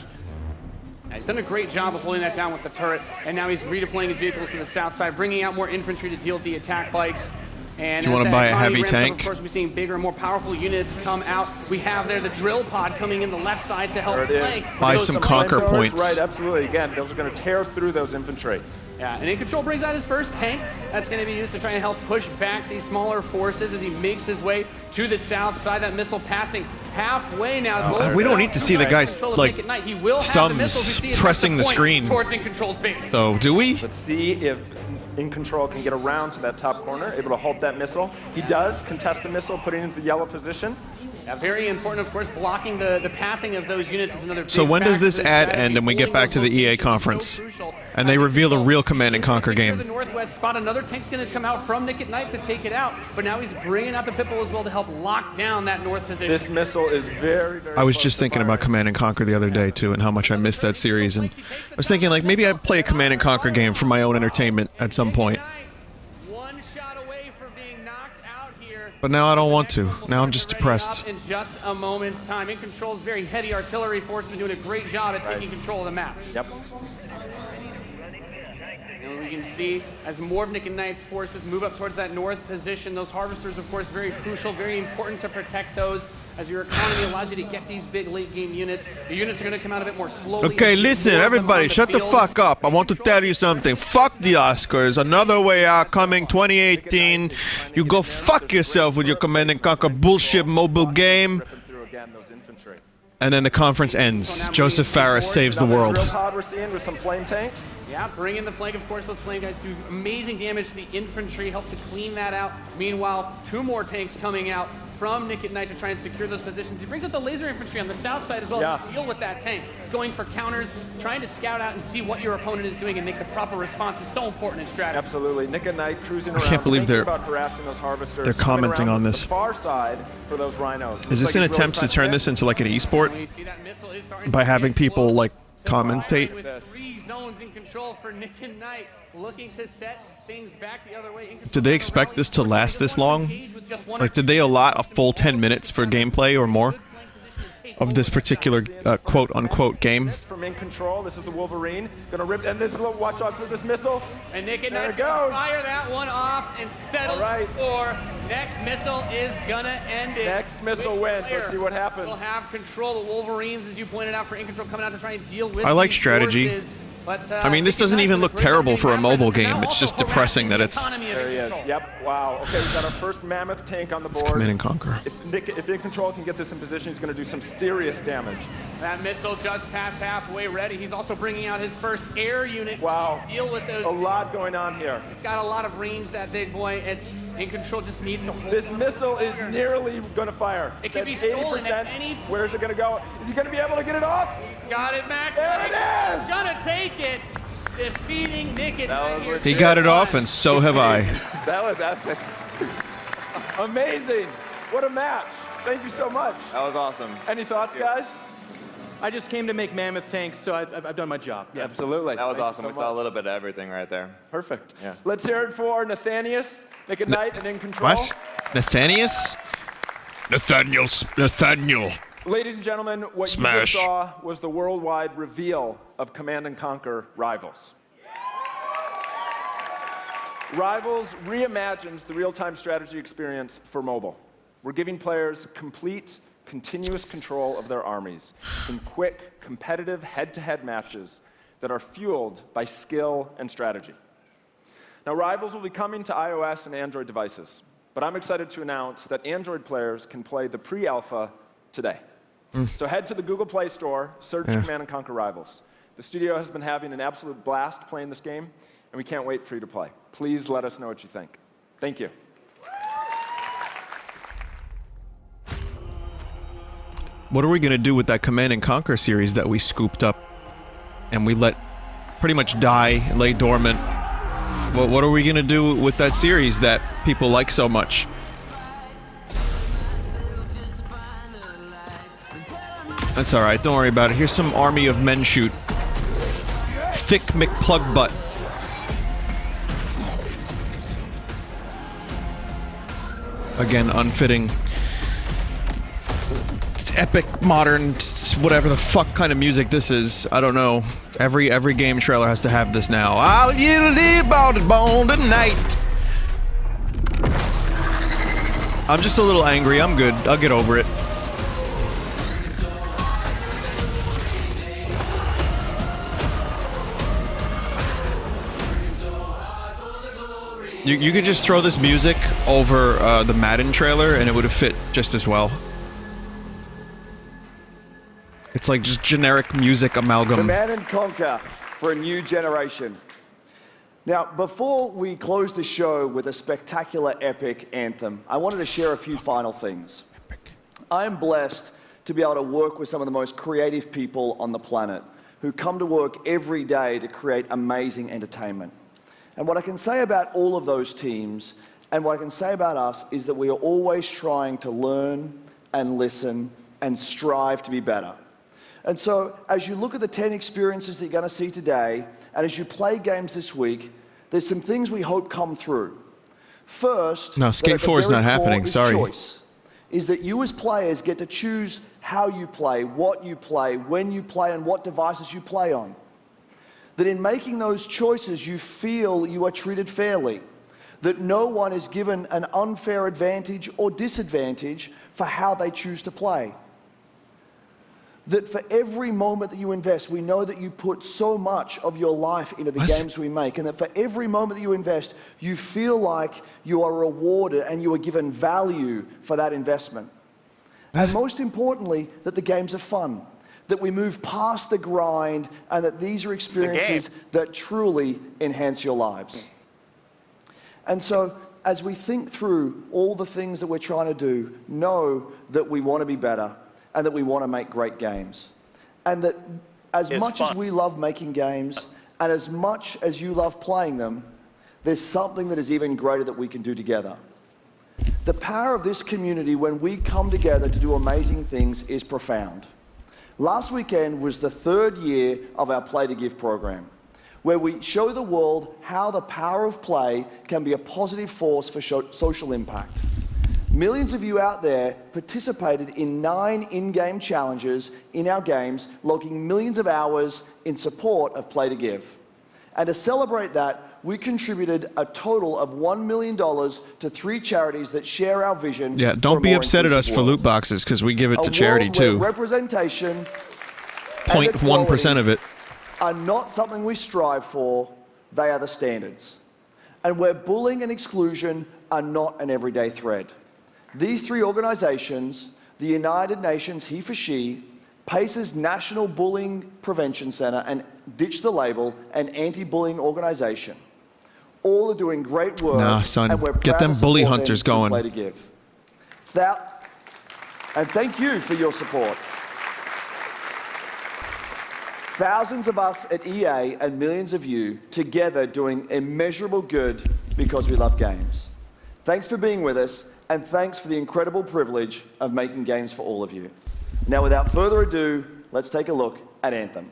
Yeah, he's done a great job of holding that down with the turret, and now he's redeploying his vehicles to the south side, bringing out more infantry to deal with the attack bikes. And Do you as wanna that buy a economy heavy ramps up, tank? Of course, we're seeing bigger and more powerful units come out. We have there the drill pod coming in the left side to help There it flank. is. Buy some Conquer flamethrowers. points. Right, absolutely. Again, those are going to tear through those infantry. Yeah, and In Control brings out his first tank. That's going to be used to try and help push back these smaller forces as he makes his way to the south side. That missile passing halfway now. We don't need to see the guys, like, He will have the missiles. We thumbs see it pressing at the point screen. towards In Control's base. So, do we? Let's see if In Control can get around to that top corner, able to halt that missile. He does contest the missile, putting it into the yellow position. Yeah, very important, of course, blocking the pathing of those units is another big So when does factor this to ad strategy. end and we get Pulling back to those the EA locations conference? so crucial. And they reveal the real Command and Conquer Secure the game. northwest spot. Another tank's going to come out from Nick at Night to take it out, but now he's bringing out the Pitbull as well to help lock down that north position. This missile is very, very I was close just to thinking about firing. Command and Conquer the other day too, and how much I missed that series. And I was thinking, like, maybe I'd play a Command and Conquer game for my own entertainment at some point. One shot away from being knocked out here. But now I don't want to. Now I'm just depressed. In just a moment's time. In Control's very heavy artillery force is doing a great job at taking control of the map. Yep. And we can see as more of Nick and Knight's forces move up towards that north position, those harvesters, of course, very crucial, very important to protect those as your economy allows you to get these big late game units. The units are going to come out a bit more slowly. Okay, listen, More of them everybody, on the shut the field. fuck up. I want to tell you something. Fuck the Oscars. Another Way Out coming 2018. You go fuck yourself with your Command and Conquer bullshit mobile game. Ripping through again those infantry. And then the conference ends. Joseph Farris saves the world. Drill pod we're seeing with some flame tanks. Yeah, bring in the flank. Of course, those flame guys do amazing damage to the infantry, help to clean that out. Meanwhile, two more tanks coming out from Nick at Night to try and secure those positions. He brings out the laser infantry on the south side as well to deal with that tank. Going for counters, trying to scout out and see what your opponent is doing and make the proper response is so important in strategy. Absolutely. Nick and Knight cruising around. I can't believe thinking they're- about harassing those harvesters, they're coming commenting around on to this. The far side for those rhinos. Is this an attempt to turn this into like an esport? By having people like commentate? With three zones in control for Nick and Knight, looking to set things back the other way. Did they expect this to last this long? Like, did they allot a full 10 minutes for gameplay or more of this particular quote-unquote game? From In Control, this is the Wolverine. Gonna rip, and this is a watch out for this missile. And Nick and There Knight's it gonna goes. fire that one off and settle for next missile is gonna end it. Next missile wins. Let's see what happens. We'll have control. The Wolverines, as you pointed out, for In Control coming out to try and deal with I like these strategy. forces. But, I mean, this doesn't even look terrible for a mobile game. It's just depressing that it's There he is. Yep. Wow. Okay, we got our first mammoth tank on the board. Command and Conquer. If In Control can get this in position, he's going to do some serious damage. That missile just past halfway ready. He's also bringing out his first air unit Wow. to deal with those. A lot going on here. It's got a lot of range, that big boy, and In Control just needs to hold This on missile is longer. nearly going to fire. It can be That's stolen 80%. at any. Where is it going to go? Is he going to be able to get it off? He's got it, Max. There it is. Gonna take it. Defeating Nick and Knight here. He got it off, and so have I. That was epic. Amazing. What a match. Thank you so much. That was awesome. Any thoughts, guys? I just came to make mammoth tanks, so I've done my job. Yeah. Absolutely. That was Thank you awesome. so We saw a much. little bit of everything right there. Perfect. Yeah. Let's hear it for Nathanius, Nick at Night, and In Control. What? Nathanius? Nathaniel. Ladies and gentlemen, what Smash. you just saw was the worldwide reveal of Command and Conquer Rivals. Rivals reimagines the real-time strategy experience for mobile. We're giving players complete, continuous control of their armies in quick, competitive head-to-head matches that are fueled by skill and strategy. Now, Rivals will be coming to iOS and Android devices, but I'm excited to announce that Android players can play the pre-alpha today. So head to the Google Play Store, search Command & Conquer Rivals. The studio has been having an absolute blast playing this game, and we can't wait for you to play. Please let us know what you think. Thank you. What are we going to do with that Command & Conquer series that we scooped up and we let pretty much die, lay dormant? Well, what are we going to do with that series that people like so much? That's alright, don't worry about it. Here's some Army of Men shoot. Thick McPlug butt. Again, unfitting. Epic, modern, whatever the fuck kind of music this is. I don't know. Every game trailer has to have this now. I'll live on the bone tonight. I'm just a little angry. I'm good. I'll get over it. You could just throw this music over the Madden trailer and it would have fit just as well. It's like just generic music amalgam. Command and Conquer for a new generation. Now, before we close the show with a spectacular epic anthem, I wanted to share a few final things. I am blessed to be able to work with some of the most creative people on the planet who come to work every day to create amazing entertainment. And what I can say about all of those teams, and what I can say about us, is that we are always trying to learn and listen and strive to be better. And so, as you look at the 10 experiences that you're going to see today, and as you play games this week, there's some things we hope come through. First, no, Skate 4 is not happening, sorry. Choice is that you as players get to choose how you play, what you play, when you play, and what devices you play on. That in making those choices, you feel you are treated fairly. That no one is given an unfair advantage or disadvantage for how they choose to play. That for every moment that you invest, we know that you put so much of your life into the games we make, and that for every moment that you invest, you feel like you are rewarded and you are given value for that investment. And most importantly, that the games are fun. That we move past the grind, and that these are experiences that truly enhance your lives. And so, as we think through all the things that we're trying to do, know that we want to be better, and that we want to make great games. And that as much as we love making games, and as much as you love playing them, there's something that is even greater that we can do together. The power of this community when we come together to do amazing things is profound. Last weekend was the 3rd year of our Play to Give program, where we show the world how the power of play can be a positive force for social impact. Millions of you out there participated in 9 in-game challenges in our games, logging millions of hours in support of Play to Give. And to celebrate that, we contributed a total of $1 million to 3 charities that share our vision. Yeah, don't be upset at us for loot boxes, because we give it to charity too. Representation 0.1% of it are not something we strive for, they are the standards. And where bullying and exclusion are not an everyday thread. These 3 organizations, the United Nations He for She, PACE's National Bullying Prevention Center, and Ditch the Label, an anti-bullying organization, all are doing great work. Nah, son, and we're get them bully hunters going. Play to Give. And thank you for your support. Thousands of us at EA and millions of you together doing immeasurable good because we love games. Thanks for being with us, and thanks for the incredible privilege of making games for all of you. Now, without further ado, let's take a look at Anthem.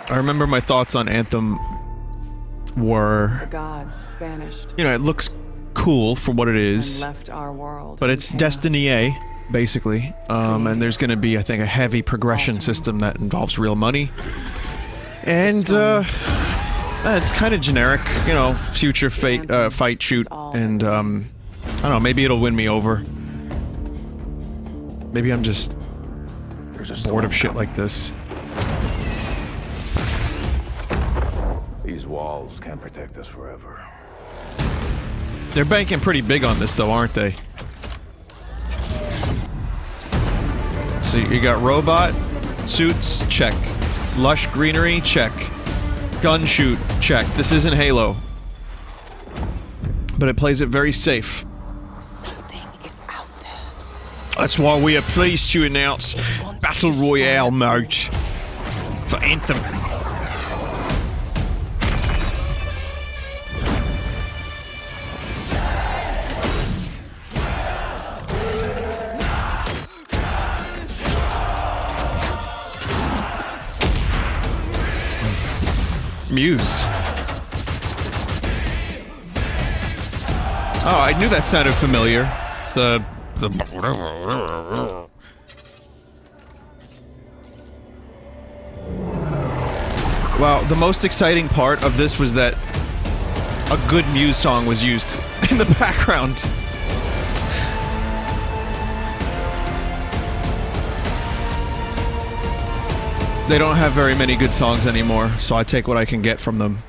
I remember my thoughts on Anthem were, the gods vanished. You know, it looks cool for what it is, and left our world but it's Destiny A, basically. And there's going to be, I think, a heavy progression system that involves real money. And It's kind of generic, you know, future fight shoot, and I don't know, maybe it'll win me over. Maybe I'm just bored of shit like this. These walls can't protect us forever. They're banking pretty big on this, though, aren't they? So you got robot, suits, check. Lush greenery, check. Gun shoot, check. This isn't Halo. But it plays it very safe. That's why we are pleased to announce Battle Royale mode for Anthem. Muse. Oh, I knew that sounded familiar. Wow, the most exciting part of this was that a good Muse song was used in the background. They don't have very many good songs anymore, so I take what I can get from them.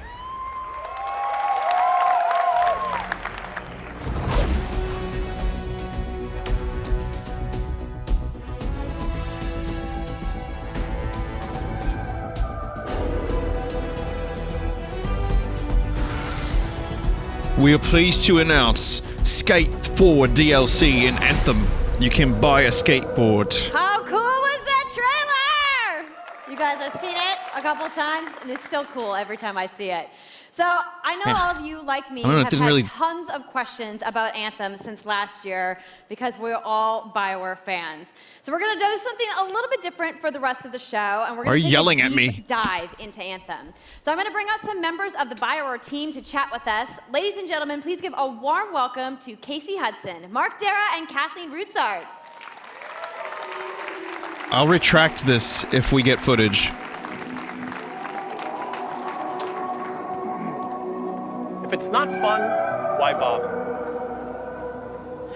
We are pleased to announce Skate 4 DLC in Anthem. You can buy a skateboard. How cool was that trailer? You guys have seen it a couple times, and it's still cool every time I see it. So I know all of you, like me, have had tons of questions about Anthem since last year because we're all BioWare fans. So we're going to do something a little bit different for the rest of the show, and we're going to take a deep dive into Anthem. So I'm going to bring out some members of the BioWare team to chat with us. Ladies and gentlemen, please give a warm welcome to Casey Hudson, Mark Dara, and Kathleen Rutzart. I'll retract this if we get footage. If it's not fun, why bother?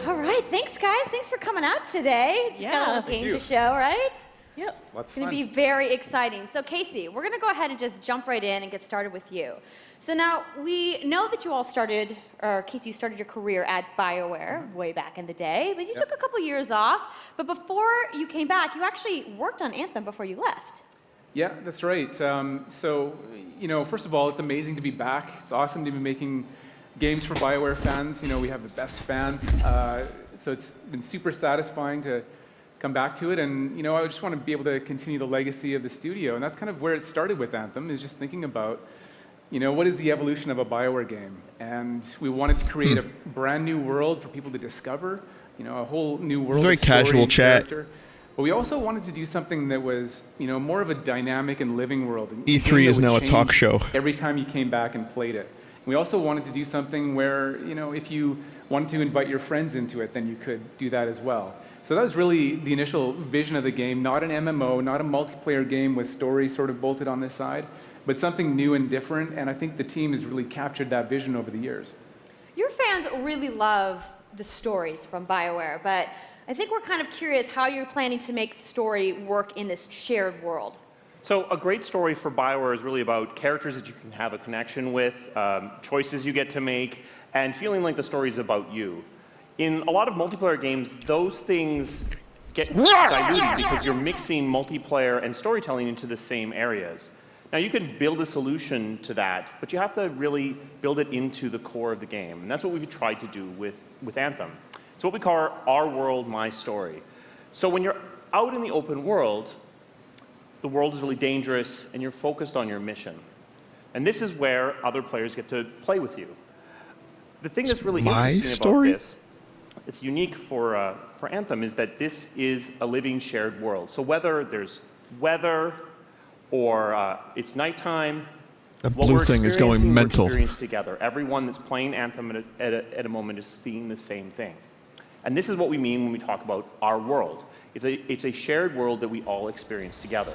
All right, thanks guys. Thanks for coming out today. Just got a little game to show, right? Yep. It's going to be very exciting. So Casey, we're going to go ahead and just jump right in and get started with you. So now, we know that you all started, or Casey, you started your career at BioWare way back in the day, but you took a couple years off. But before you came back, you actually worked on Anthem before you left. Yeah, that's right. So, you know, first of all, it's amazing to be back. It's awesome to be making games for BioWare fans. You know, we have the best fans. So it's been super satisfying to come back to it. And, you know, I just want to be able to continue the legacy of the studio. And that's kind of where it started with Anthem, is just thinking about, you know, what is the evolution of a BioWare game? And we wanted to create a brand new world for people to discover, you know, a whole new world. Very casual chat. But we also wanted to do something that was, you know, more of a dynamic and living world. E3 is now a talk show. Every time you came back and played it. We also wanted to do something where, you know, if you wanted to invite your friends into it, then you could do that as well. So that was really the initial vision of the game, not an MMO, not a multiplayer game with stories sort of bolted on the side, but something new and different. And I think the team has really captured that vision over the years. Your fans really love the stories from BioWare, but I think we're kind of curious how you're planning to make story work in this shared world. So a great story for BioWare is really about characters that you can have a connection with, choices you get to make, and feeling like the story is about you. In a lot of multiplayer games, those things get diluted because you're mixing multiplayer and storytelling into the same areas. Now you can build a solution to that, but you have to really build it into the core of the game. And that's what we've tried to do with Anthem. It's what we call our world, my story. So when you're out in the open world, the world is really dangerous and you're focused on your mission. And this is where other players get to play with you. The thing that's really interesting about this, it's unique for Anthem, is that this is a living shared world. So whether there's weather or it's nighttime, that blue thing is going mental. We're experiencing together. Everyone that's playing Anthem at a moment is seeing the same thing. And this is what we mean when we talk about our world. It's a shared world that we all experience together.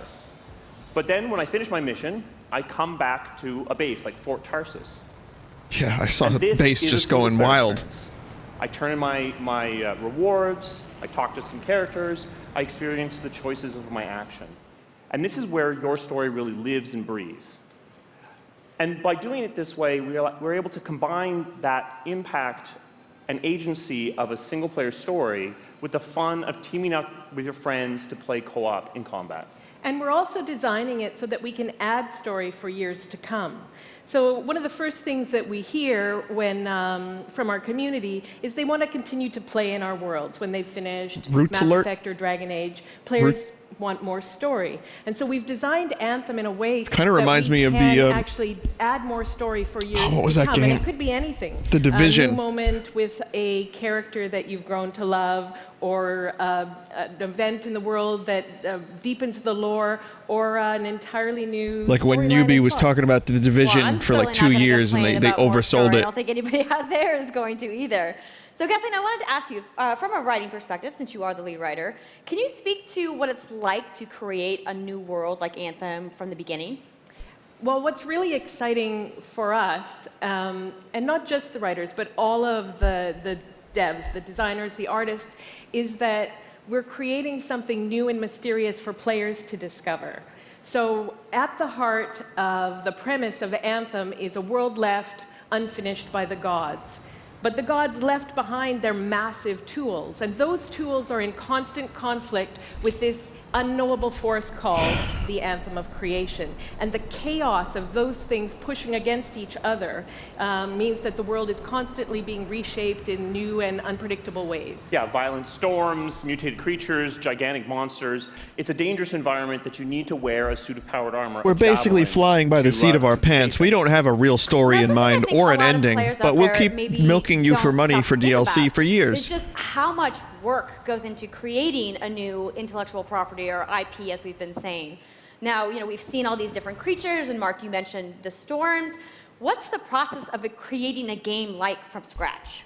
But then when I finish my mission, I come back to a base like Fort Tarsus. Yeah, I saw the base just going wild. I turn in my rewards, I talk to some characters, I experience the choices of my action. And this is where your story really lives and breathes. And by doing it this way, we're able to combine that impact and agency of a single-player story with the fun of teaming up with your friends to play co-op in combat. And we're also designing it so that we can add story for years to come. So one of the first things that we hear when, from our community is they want to continue to play in our worlds. When they've finished Mass Effect or Dragon Age, players want more story. And so we've designed Anthem in a way that reminds me of the actually add more story for years what was to that come. game? And it could be anything. The Division. A new moment with a character that you've grown to love, or an event in the world that deepens the lore, or an entirely new Like when Newbie was talking about the Division for like 2 years and they oversold it. I don't think anybody out there is going to either. So Kathleen, I wanted to ask you, from a writing perspective, since you are the lead writer, can you speak to what it's like to create a new world like Anthem from the beginning? Well, what's really exciting for us, and not just the writers, but all of the devs, the designers, the artists, is that we're creating something new and mysterious for players to discover. So at the heart of the premise of Anthem is a world left unfinished by the gods. But the gods left behind their massive tools, and those tools are in constant conflict with this unknowable force called the Anthem of Creation. And the chaos of those things pushing against each other means that the world is constantly being reshaped in new and unpredictable ways. Yeah, violent storms, mutated creatures, gigantic monsters. It's a dangerous environment that you need to wear a suit of powered armor. We're basically flying by the seat of our pants. We don't have a real story in mind or an ending, but we'll keep milking you for money for DLC for years. It's just how much work goes into creating a new intellectual property or IP, as we've been saying. Now, we've seen all these different creatures, and Mark, you mentioned the storms. What's the process of creating a game like from scratch?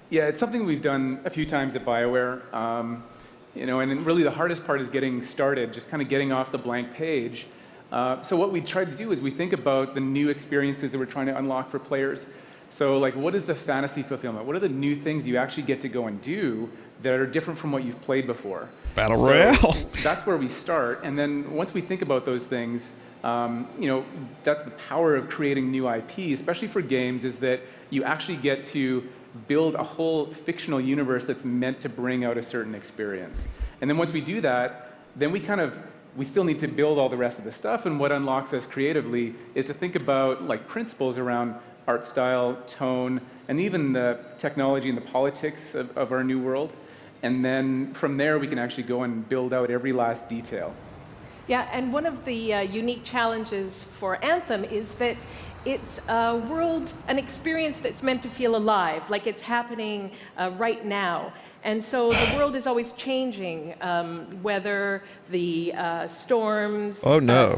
Yeah, it's something we've done a few times at BioWare. And really the hardest part is getting started, just kind of getting off the blank page. So what we try to do is we think about the new experiences that we're trying to unlock for players. So like, what is the fantasy fulfillment? What are the new things you actually get to go and do that are different from what you've played before? Battle Royale. That's where we start. And then once we think about those things, that's the power of creating new IP, especially for games, is that you actually get to build a whole fictional universe that's meant to bring out a certain experience. And then once we do that, then we still need to build all the rest of the stuff. And what unlocks us creatively is to think about like principles around art style, tone, and even the technology and the politics of our new world. And then from there, we can actually go and build out every last detail. Yeah, and one of the unique challenges for Anthem is that it's a world, an experience that's meant to feel alive, like it's happening right now. And so the world is always changing, whether the storms,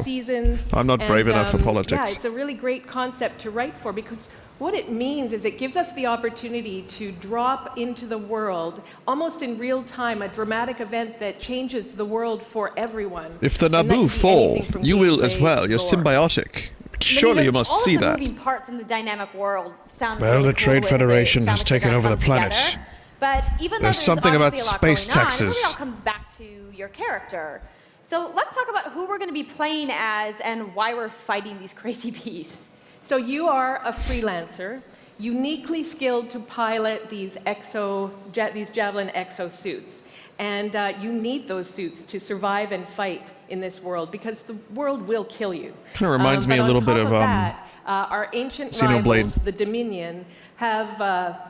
seasons. I'm not brave enough for politics. Yeah, it's a really great concept to write for, because what it means is it gives us the opportunity to drop into the world, almost in real time, a dramatic event that changes the world for everyone. If the Naboo fall, you will as well. You're symbiotic. Surely you must see that. All of the moving parts in the dynamic world sound Well, really the Trade cool Federation has taken over the planet. Together. But even There's something about space taxes. It really all comes back to your character. So let's talk about who we're going to be playing as and why we're fighting these crazy beasts. So you are a freelancer, uniquely skilled to pilot these javelin exosuits. And you need those suits to survive and fight in this world, because the world will kill you. Kind of reminds me a little bit of our ancient Xenoblade. rivals, the Dominion, have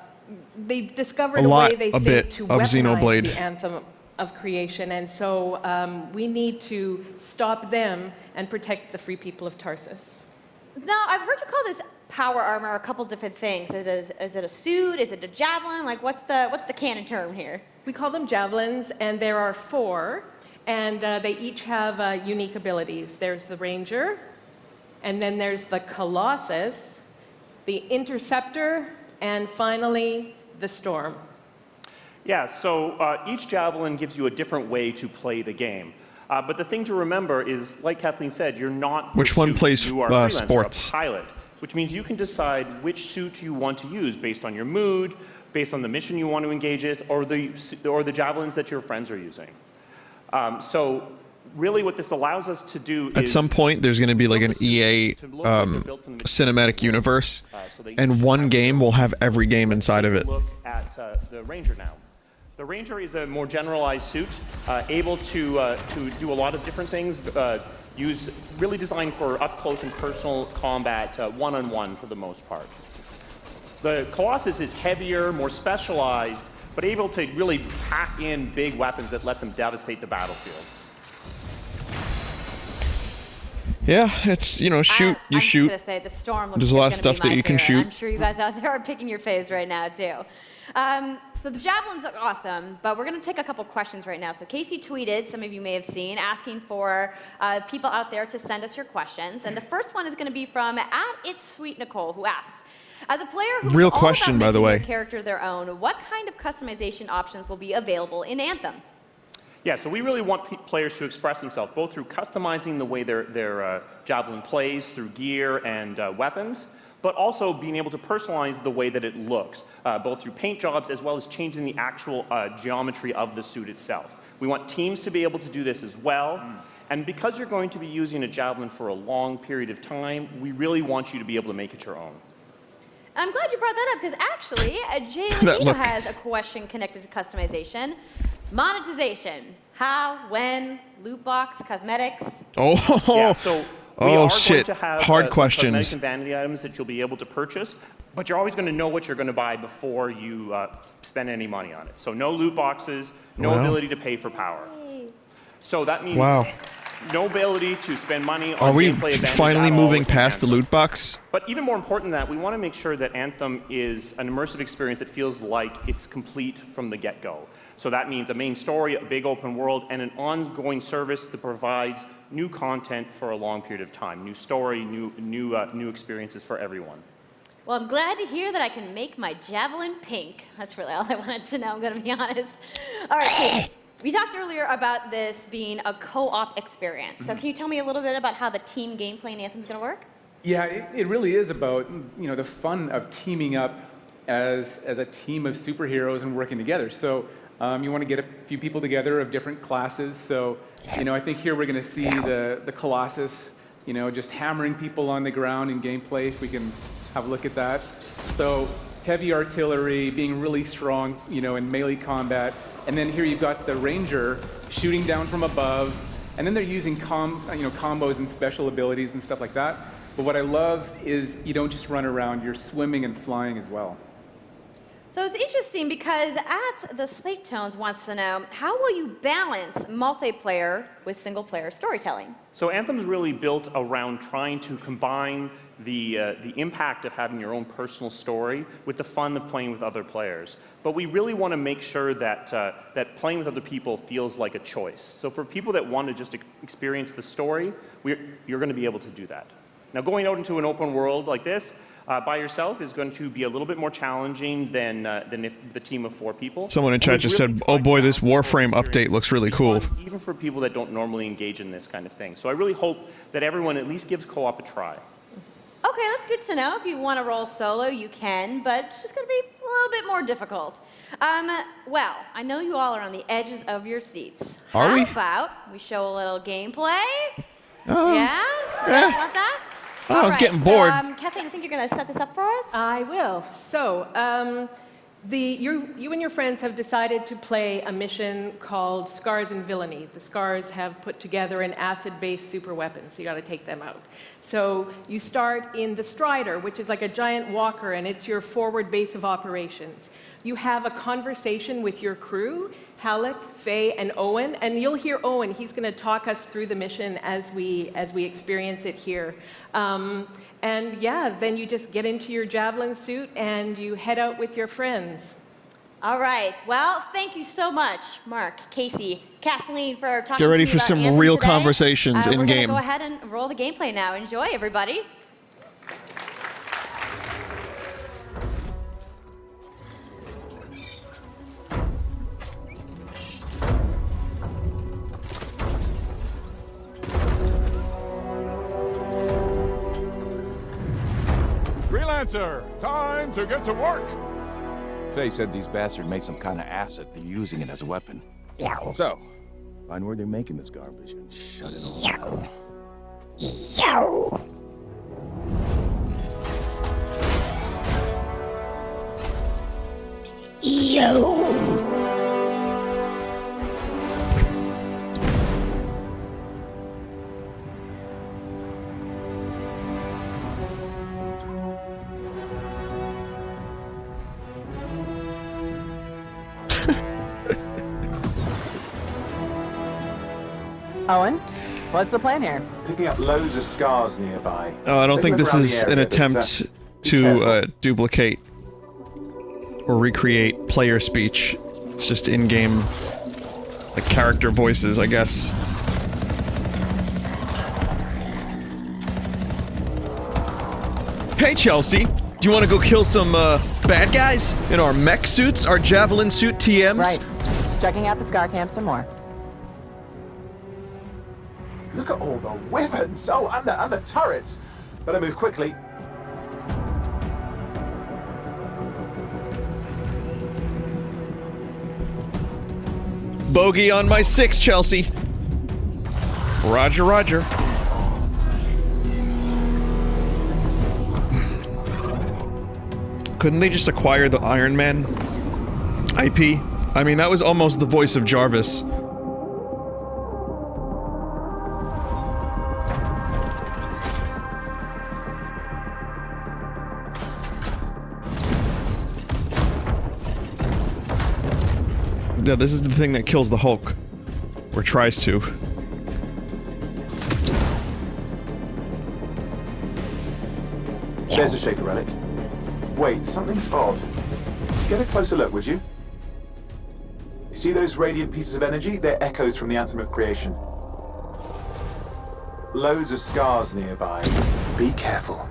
they've discovered a way they think to weaponize the Anthem of Creation, and so we need to stop them and protect the free people of Tarsus. Now, I've heard you call this power armor a couple different things. Is it a suit? Is it a javelin? Like, what's the canon term here? We call them javelins, and there are 4, and they each have unique abilities. There's the Ranger, and then there's the Colossus, the Interceptor, and finally, the Storm. Yeah, so each javelin gives you a different way to play the game. But the thing to remember is, like Kathleen said, you're not Which one plays you are a freelancer, sports? a pilot, which means you can decide which suit you want to use based on your mood, based on the mission you want to engage in, or the javelins that your friends are using. So really what this allows us to do At is some point, there's going to be like an EA cinematic universe, and one game will have every game inside of it. Look at the Ranger now. The Ranger is a more generalized suit, able to do a lot of different things, really designed for up-close and personal combat, one-on-one for the most part. The Colossus is heavier, more specialized, but able to really pack in big weapons that let them devastate the battlefield. Yeah, it's, you know, shoot, you shoot. I'm just gonna say, the storm looks There's a lot of stuff that you can shoot. I'm sure you guys out there are picking your faves right now, too. So the javelins look awesome, but we're going to take a couple questions right now. So Casey tweeted, some of you may have seen, asking for people out there to send us your questions. And the first one is going to be from @It'sSweetNicole, who asks, as a player who's Real all question, about by the making way. their character their own, what kind of customization options will be available in Anthem? Yeah, so we really want players to express themselves, both through customizing the way their javelin plays, through gear and weapons, but also being able to personalize the way that it looks, both through paint jobs as well as changing the actual geometry of the suit itself. We want teams to be able to do this as well. And because you're going to be using a javelin for a long period of time, we really want you to be able to make it your own. I'm glad you brought that up, because actually, Jay has a question connected to customization. Monetization. How, when, loot box, cosmetics? Oh, yeah, so we are shit. going to have Hard cosmetic questions. and vanity items that you'll be able to purchase, but you're always going to know what you're going to buy before you spend any money on it. So no loot boxes, no Wow. ability to pay for power. So that means no ability to spend money on Are we gameplay advantage finally at all moving within past the Anthem. loot box? But even more important than that, we want to make sure that Anthem is an immersive experience that feels like it's complete from the get-go. So that means a main story, a big open world, and an ongoing service that provides new content for a long period of time. New story, new experiences for everyone. Well, I'm glad to hear that I can make my javelin pink. That's really all I wanted to know, I'm going to be honest. All right, Kate, we talked earlier about this being a co-op experience. So can you tell me a little bit about how the team gameplay in Anthem is going to work? Yeah, it really is about, you know, the fun of teaming up as a team of superheroes and working together. So you want to get a few people together of different classes. So, you know, I think here we're going to see the Colossus, you know, just hammering people on the ground in gameplay, if we can have a look at that. So heavy artillery, being really strong, you know, in melee combat. And then here you've got the Ranger shooting down from above. And then they're using combos and special abilities and stuff like that. But what I love is you don't just run around, you're swimming and flying as well. So it's interesting because the Slate Tones wants to know, how will you balance multiplayer with single-player storytelling? So Anthem's really built around trying to combine the impact of having your own personal story with the fun of playing with other players. But we really want to make sure that that playing with other people feels like a choice. So for people that want to just experience the story, you're going to be able to do that. Now, going out into an open world like this by yourself is going to be a little bit more challenging than if the team of 4 people. Someone in chat just said, "Oh boy, this Warframe update looks really cool." Even for people that don't normally engage in this kind of thing. So I really hope that everyone at least gives co-op a try. Okay, that's good to know. If you want to roll solo, you can, but it's just going to be a little bit more difficult. Well, I know you all are on the edges of your seats. Are we? How about we show a little gameplay? Oh. Yeah? Yeah. Want that? Oh, I was getting bored. So, Kathleen, I think you're going to set this up for us? I will. So, you and your friends have decided to play a mission called Scars and Villainy. The Scars have put together an acid-based super weapon, so you got to take them out. So you start in the Strider, which is like a giant walker, and it's your forward base of operations. You have a conversation with your crew, Halleck, Faye, and Owen, and you'll hear Owen. He's going to talk us through the mission as we experience it here. And yeah, then you just get into your javelin suit and you head out with your friends. All right. Well, thank you so much, Mark, Casey, Kathleen, for talking Get ready to me for about some Anthem real today. conversations in We're game. going to go ahead and roll the gameplay now. Enjoy, everybody. answer. Time to get to work. Faye said these bastards made some kind of acid. They're using it as a weapon. So, find where they're making this garbage and shut it all down. Owen, what's the plan here? Picking up loads of scars nearby. Oh, I don't think this is an attempt to duplicate or recreate player speech. It's just in-game, like, character voices, I guess. Hey, Chelsea! Do you want to go kill some, bad guys? In our mech suits? Our javelin suit TMs? Right. Checking out the scar camp some more. Look at all the weapons! Oh, and the turrets! Better move quickly. Bogey on my 6, Chelsea. Roger, roger. Couldn't they just acquire the Iron Man IP? I mean, that was almost the voice of Jarvis. Yeah, this is the thing that kills the Hulk. Or tries to. There's a Shaper relic. Wait, something's odd. Get a closer look, would you? See those radiant pieces of energy? They're echoes from the Anthem of Creation. Loads of scars nearby. Be careful.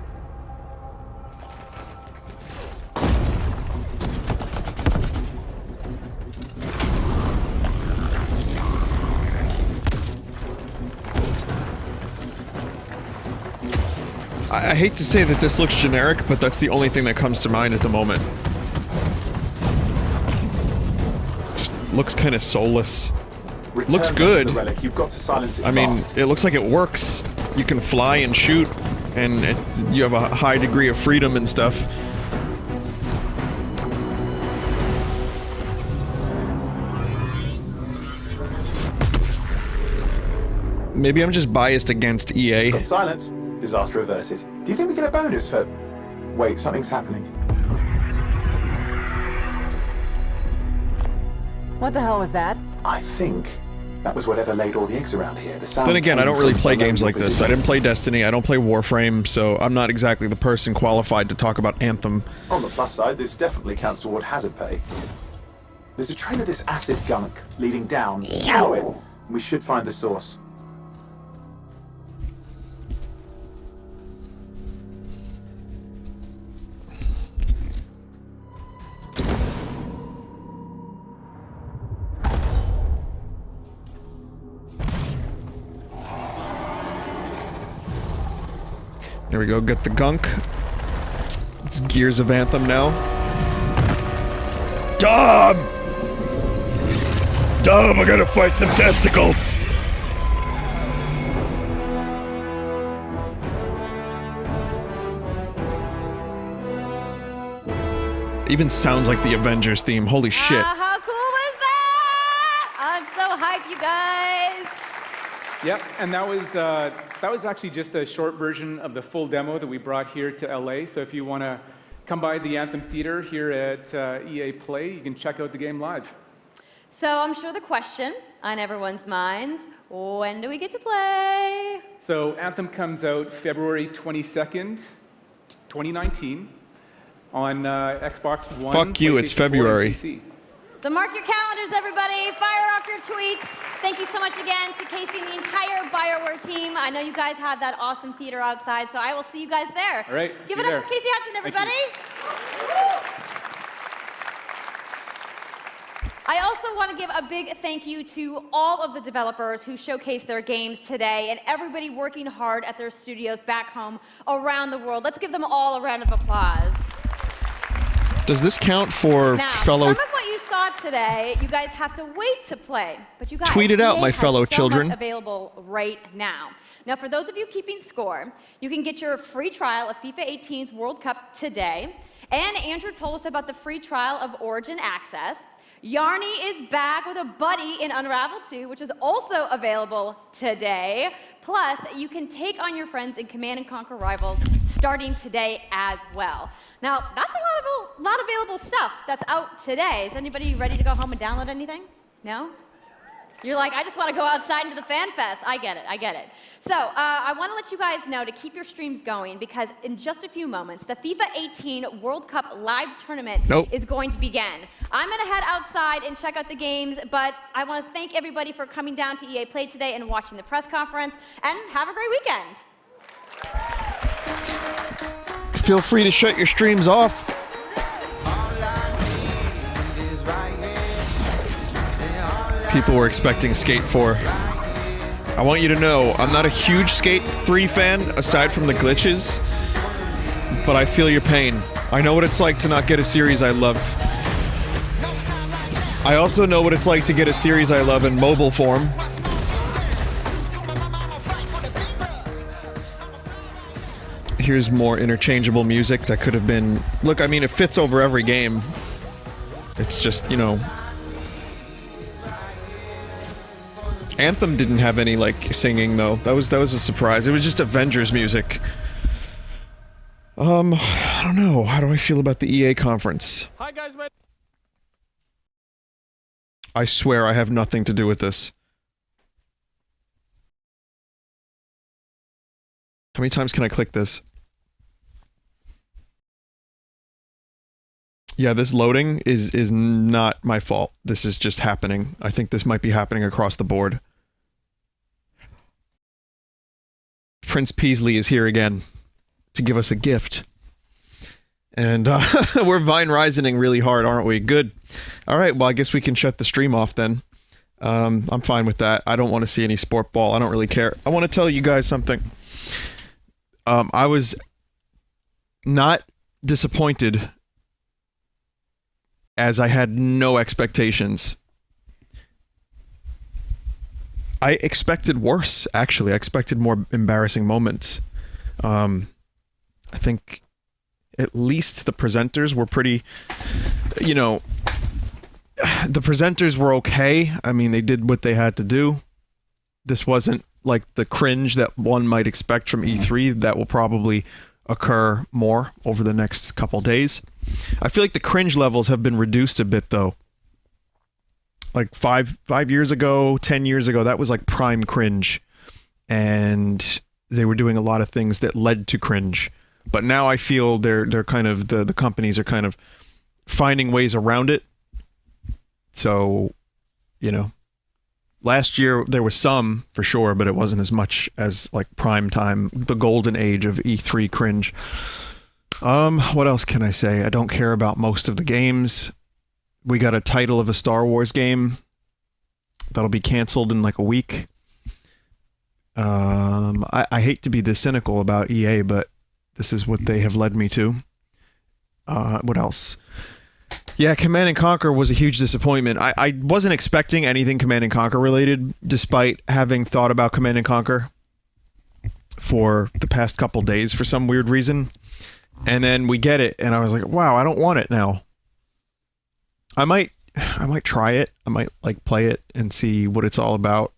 I hate to say that this looks generic, but that's the only thing that comes to mind at the moment. Just looks kind of soulless. Looks good. You've got to silence it I mean, fast. it looks like it works. You can fly and shoot, and you have a high degree of freedom and stuff. Maybe I'm just biased against EA. Got silence. Disaster averted. Do you think we get a bonus for... Wait, something's happening. What the hell was that? I think that was whatever laid all the eggs around here. The sound Then again, I don't really play games like this. position. I didn't play Destiny, I don't play Warframe, so I'm not exactly the person qualified to talk about Anthem. On the plus side, this definitely counts toward hazard pay. There's a trail of this acid gunk leading down. Follow it. We should find the source. There we go, get the gunk. It's Gears of Anthem now. Dom! Dom, I gotta fight some testicles! Even sounds like the Avengers theme, holy shit. How cool was that? I'm so hyped, you guys. Yep, and that was actually just a short version of the full demo that we brought here to LA. So if you want to come by the Anthem Theater here at EA Play, you can check out the game live. So I'm sure the question on everyone's minds, when do we get to play? So Anthem comes out February 22nd, 2019 on Xbox One. Fuck you, it's February. So mark your calendars, everybody. Fire off your tweets. Thank you so much again to Casey and the entire BioWare team. I know you guys have that awesome theater outside, so I will see you guys there. All right. Give it up for Casey Hudson, everybody. I also want to give a big thank you to all of the developers who showcased their games today and everybody working hard at their studios back home around the world. Let's give them all a round of applause. Does this count for Now, fellow... some of what you saw today, you guys have to wait to play. But you guys, Tweet it out, EA my has fellow so children. much available right now. Now, for those of you keeping score, you can get your free trial of FIFA 18's World Cup today. And Andrew told us about the free trial of Origin Access. Yarny is back with a buddy in Unravel 2, which is also available today. Plus, you can take on your friends in Command & Conquer Rivals starting today as well. Now, that's a lot of available stuff that's out today. Is anybody ready to go home and download anything? No? You're like, I just want to go outside into the fan fest. I get it. So I want to let you guys know to keep your streams going because in just a few moments, the FIFA 18 World Cup live tournament is going to begin. I'm going to head outside and check out the games, but I want to thank everybody for coming down to EA Play today and watching the press conference, and have a great weekend. Feel free to shut your streams off. People were expecting Skate 4. I want you to know, I'm not a huge Skate 3 fan, aside from the glitches, but I feel your pain. I know what it's like to not get a series I love. I also know what it's like to get a series I love in mobile form. Here's more interchangeable music that could have been... Look, I mean, it fits over every game. It's just, you know... Anthem didn't have any, like, singing, though. That was a surprise. It was just Avengers music. I don't know. How do I feel about the EA conference? Hi, guys. I swear I have nothing to do with this. How many times can I click this? Yeah, this loading is not my fault. This is just happening. I think this might be happening across the board. Prince Peasley is here again to give us a gift. And we're Vine Risening really hard, aren't we? Good. All right, well, I guess we can shut the stream off then. I'm fine with that. I don't want to see any sport ball. I don't really care. I want to tell you guys something. I was not disappointed as I had no expectations. I expected worse, actually. I expected more embarrassing moments. I think at least the presenters were pretty, you know, the presenters were okay. I mean, they did what they had to do. This wasn't like the cringe that one might expect from E3 that will probably occur more over the next couple days. I feel like the cringe levels have been reduced a bit, though. Like 5 years ago, 10 years ago, that was like prime cringe. And they were doing a lot of things that led to cringe. But now I feel they're kind of, the companies are kind of finding ways around it. So, you know, last year there was some, for sure, but it wasn't as much as like prime time, the golden age of E3 cringe. What else can I say? I don't care about most of the games. We got a title of a Star Wars game that'll be canceled in like a week. I hate to be this cynical about EA, but this is what they have led me to. What else? Yeah, Command & Conquer was a huge disappointment. I wasn't expecting anything Command & Conquer related, despite having thought about Command & Conquer for the past couple days for some weird reason. And then we get it, and I was like, wow, I don't want it now. I might try it. I might like play it and see what it's all about.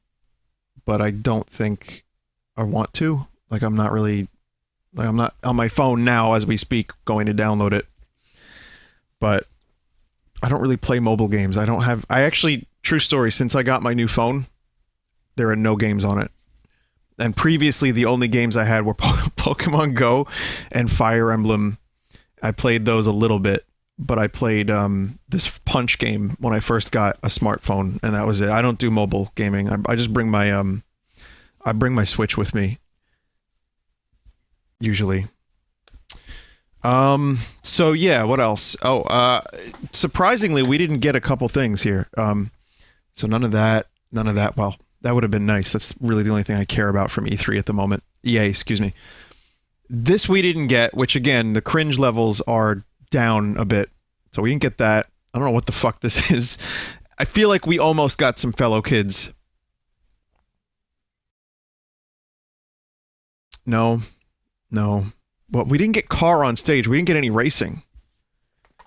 But I don't think I want to. Like, I'm not on my phone now as we speak going to download it. But I don't really play mobile games. I actually, true story, since I got my new phone, there are no games on it. And previously, the only games I had were Pokemon Go and Fire Emblem. I played those a little bit, but I played this Punch game when I first got a smartphone, and that was it. I don't do mobile gaming. I just bring my I bring my Switch with me, usually. So yeah, what else? Oh, surprisingly, we didn't get a couple things here. So none of that. Well, that would have been nice. That's really the only thing I care about from E3 at the moment. EA, excuse me. This we didn't get, which again, the cringe levels are down a bit. So we didn't get that. I don't know what the fuck this is. I feel like we almost got some fellow kids. No. Well, we didn't get car on stage. We didn't get any racing.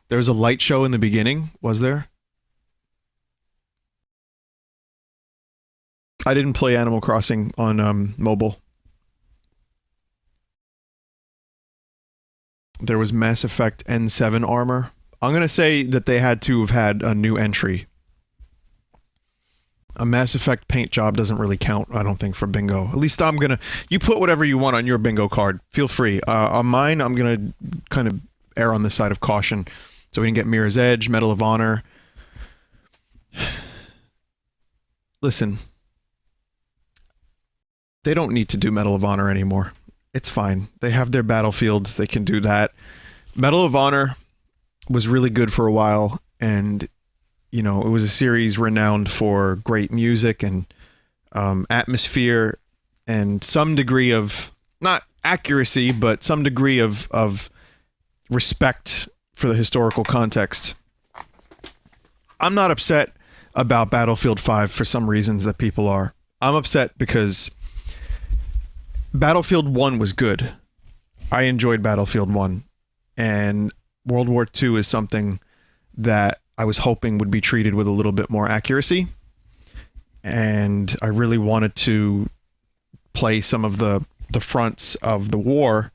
There was a light show in the beginning, was there? I didn't play Animal Crossing on mobile. There was Mass Effect N7 armor. I'm going to say that they had to have had a new entry. A Mass Effect paint job doesn't really count, I don't think, for bingo. At least I'm going to... You put whatever you want on your bingo card. Feel free. On mine, I'm going to kind of err on the side of caution. So we can get Mirror's Edge, Medal of Honor. Listen. They don't need to do Medal of Honor anymore. It's fine. They have their Battlefields. They can do that. Medal of Honor was really good for a while, and you know, it was a series renowned for great music and atmosphere and some degree of, not accuracy, but some degree of respect for the historical context. I'm not upset about Battlefield 5 for some reasons that people are. I'm upset because Battlefield 1 was good. I enjoyed Battlefield 1. And World War II is something that I was hoping would be treated with a little bit more accuracy. And I really wanted to play some of the fronts of the war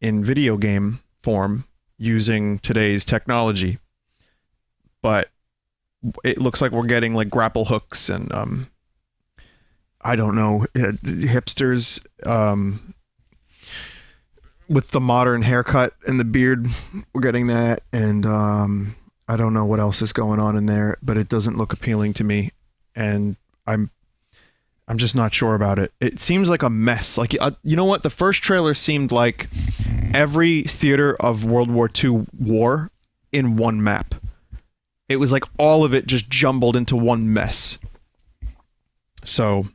in video game form using today's technology. But it looks like we're getting like grapple hooks and I don't know, hipsters with the modern haircut and the beard. We're getting that, and I don't know what else is going on in there, but it doesn't look appealing to me, and I'm just not sure about it. It seems like a mess. Like, you know what? The first trailer seemed like every theater of World War II war in one map. It was like all of it just jumbled into one mess. So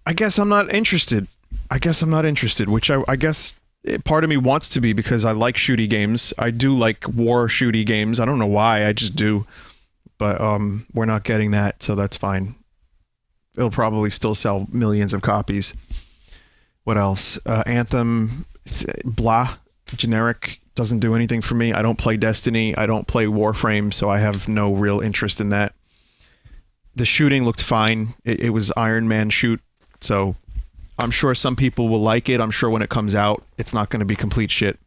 I guess I'm not interested. Which I guess part of me wants to be because I like shooty games. I do like war shooty games. I don't know why, I just do. But we're not getting that, so that's fine. It'll probably still sell millions of copies. What else? Anthem, blah, generic, doesn't do anything for me. I don't play Destiny. I don't play Warframe, so I have no real interest in that. The shooting looked fine. It was Iron Man shoot, so I'm sure some people will like it. I'm sure when it comes out, it's not going to be complete shit.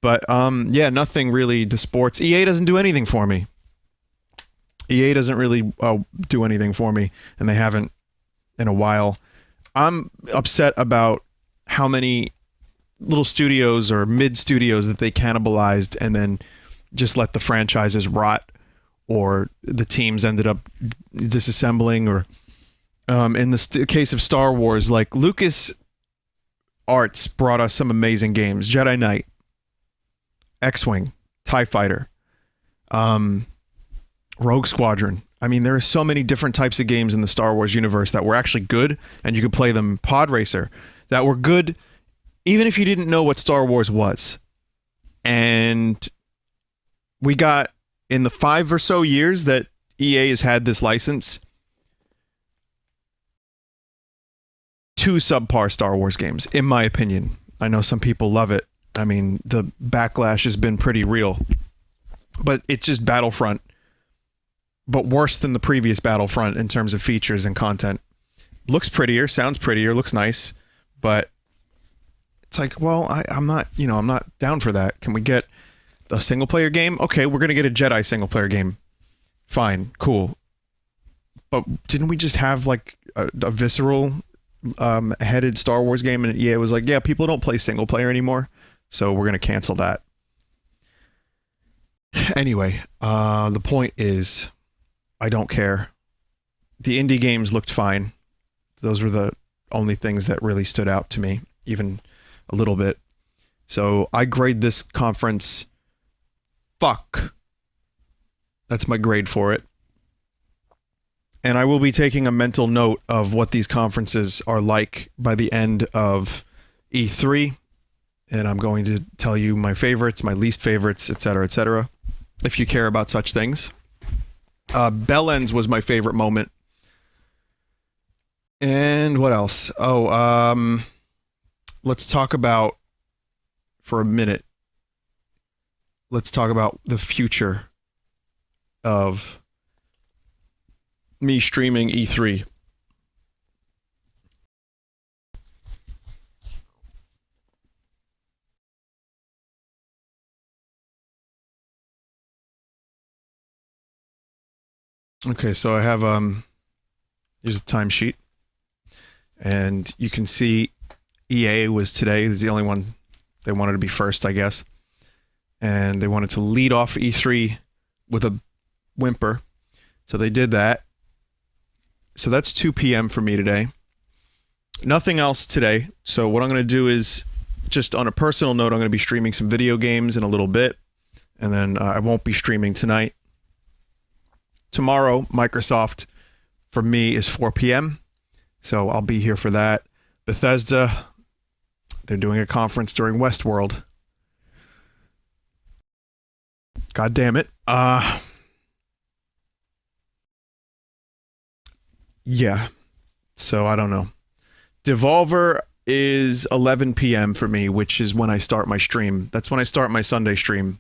But yeah, nothing really. The sports, EA doesn't do anything for me. EA doesn't really do anything for me, and they haven't in a while. I'm upset about how many little studios or mid studios that they cannibalized and then just let the franchises rot, or the teams ended up disassembling, or in the case of Star Wars, like Lucas Arts brought us some amazing games. Jedi Knight, X-Wing, TIE Fighter, Rogue Squadron. I mean, there are so many different types of games in the Star Wars universe that were actually good, and you could play them. Pod Racer, that were good even if you didn't know what Star Wars was. And we got, in the 5 or so years that EA has had this license, 2 subpar Star Wars games, in my opinion. I know some people love it. I mean, the backlash has been pretty real. But it's just Battlefront, but worse than the previous Battlefront in terms of features and content. Looks prettier, sounds prettier, looks nice, but it's like, well, I'm not down for that. Can we get a single player game? Okay, we're gonna get a Jedi single player game. Fine, cool. But didn't we just have like a visceral headed Star Wars game, and EA was like, yeah, people don't play single player anymore, so we're gonna cancel that. Anyway, the point is, I don't care. The indie games looked fine. Those were the only things that really stood out to me, even a little bit. So I grade this conference fuck. That's my grade for it. And I will be taking a mental note of what these conferences are like by the end of E3. And I'm going to tell you my favorites, my least favorites, etc., if you care about such things. Bell Ends was my favorite moment. And what else? Oh, let's talk about, for a minute, let's talk about the future of me streaming E3. Okay, so I have here's a timesheet, and you can see EA was today. It's the only one they wanted to be first, I guess, and they wanted to lead off E3 with a whimper, so they did that. So that's 2 p.m. for me today. Nothing else today. So what I'm going to do is, just on a personal note, I'm going to be streaming some video games in a little bit, and then I won't be streaming tonight. Tomorrow, Microsoft, for me, is 4 p.m., so I'll be here for that. Bethesda, they're doing a conference during Westworld. God damn it. Yeah, so I don't know. Devolver is 11 p.m. for me, which is when I start my stream. That's when I start my Sunday stream.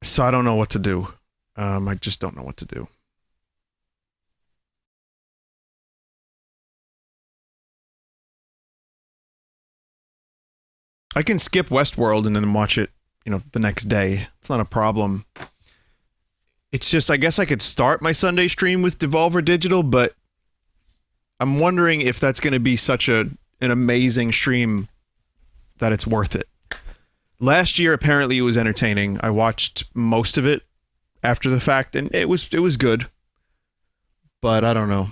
So I don't know what to do. I just don't know what to do. I can skip Westworld and then watch it, the next day. It's not a problem. It's just, I guess I could start my Sunday stream with Devolver Digital, but I'm wondering if that's going to be such an amazing stream that it's worth it. Last year, apparently, it was entertaining. I watched most of it after the fact, and it was good. But I don't know.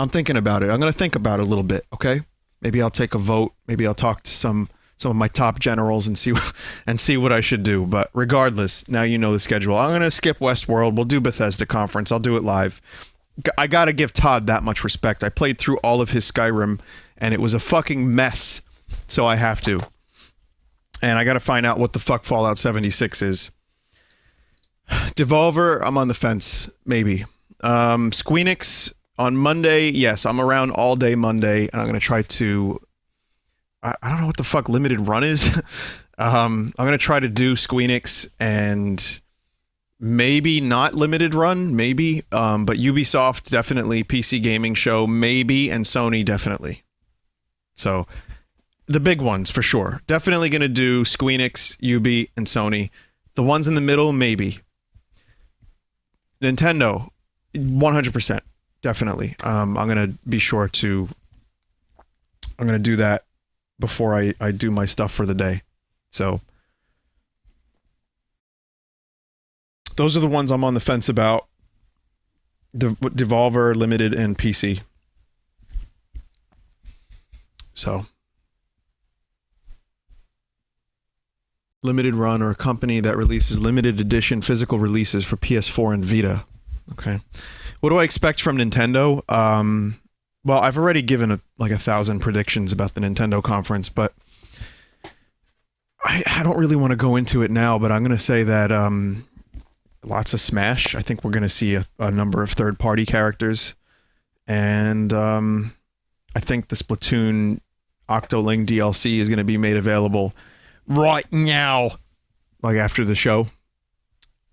I'm thinking about it. I'm going to think about it a little bit, okay? Maybe I'll take a vote. Maybe I'll talk to some of my top generals and see what I should do. But regardless, now you know the schedule. I'm going to skip Westworld. We'll do Bethesda conference. I'll do it live. I got to give Todd that much respect. I played through all of his Skyrim, and it was a fucking mess. So I have to. And I got to find out what the fuck Fallout 76 is. Devolver, I'm on the fence, maybe. Squeenix on Monday, yes, I'm around all day Monday, and I'm going to try to... I don't know what the fuck limited run is. I'm going to try to do Squeenix and maybe not limited run, maybe. But Ubisoft, definitely. PC Gaming Show, maybe. And Sony, definitely. So, the big ones, for sure. Definitely going to do Squeenix, Ubi, and Sony. The ones in the middle, maybe. Nintendo, 100%. Definitely. I'm going to be sure to... I'm going to do that before I do my stuff for the day. So those are the ones I'm on the fence about. Devolver, Limited, and PC. So limited run, or a company that releases limited edition physical releases for PS4 and Vita. Okay. What do I expect from Nintendo? Well, I've already given like 1,000 predictions about the Nintendo conference, but I don't really want to go into it now, but I'm going to say that lots of Smash. I think we're going to see a number of third-party characters. And I think the Splatoon Octoling DLC is going to be made available right now, like after the show.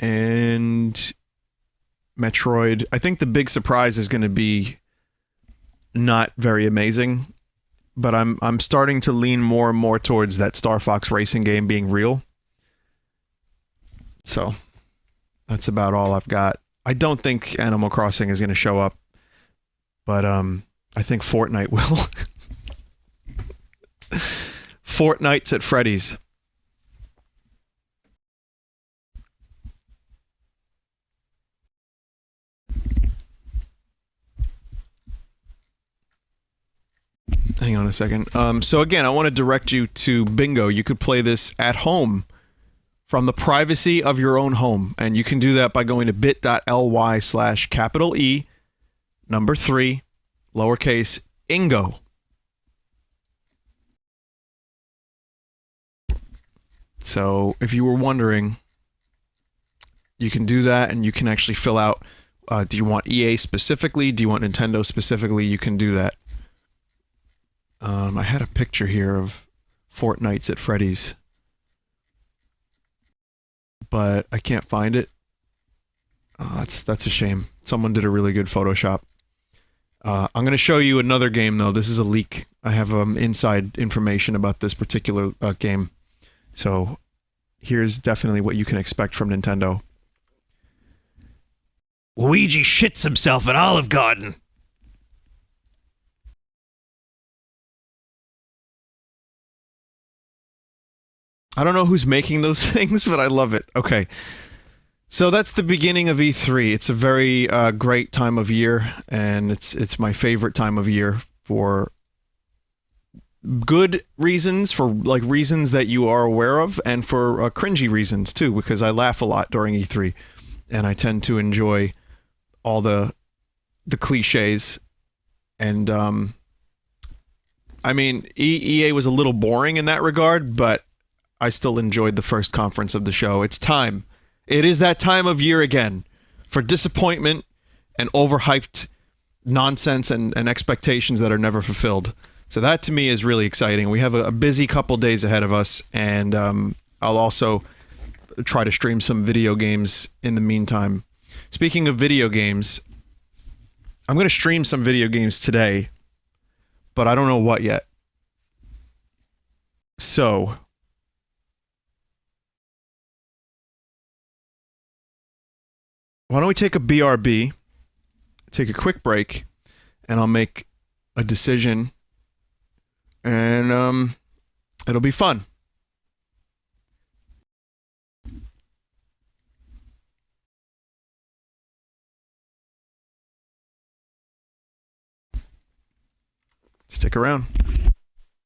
And Metroid. I think the big surprise is going to be not very amazing, but I'm starting to lean more and more towards that Star Fox racing game being real. So that's about all I've got. I don't think Animal Crossing is going to show up, but I think Fortnite will. Fortnite's at Freddy's. Hang on a second. So again, I want to direct you to Bingo. You could play this at home from the privacy of your own home. And you can do that by going to bit.ly/capital E, number 3, lowercase, Ingo. So if you were wondering, you can do that and you can actually fill out, do you want EA specifically? Do you want Nintendo specifically? You can do that. I had a picture here of Fortnights at Freddy's, but I can't find it. Oh, that's a shame. Someone did a really good Photoshop. I'm going to show you another game, though. This is a leak. I have inside information about this particular game. So here's definitely what you can expect from Nintendo. Luigi shits himself at Olive Garden. I don't know who's making those things, but I love it. Okay. So that's the beginning of E3. It's a very great time of year, and it's my favorite time of year for good reasons, for like reasons that you are aware of, and for cringy reasons too, because I laugh a lot during E3, and I tend to enjoy all the cliches. And I mean, EA was a little boring in that regard, but I still enjoyed the first conference of the show. It's time. It is that time of year again for disappointment and overhyped nonsense and expectations that are never fulfilled. So that to me is really exciting. We have a busy couple days ahead of us, and I'll also try to stream some video games in the meantime. Speaking of video games, I'm going to stream some video games today, but I don't know what yet. So why don't we take a BRB, take a quick break, and I'll make a decision, and it'll be fun. Stick around.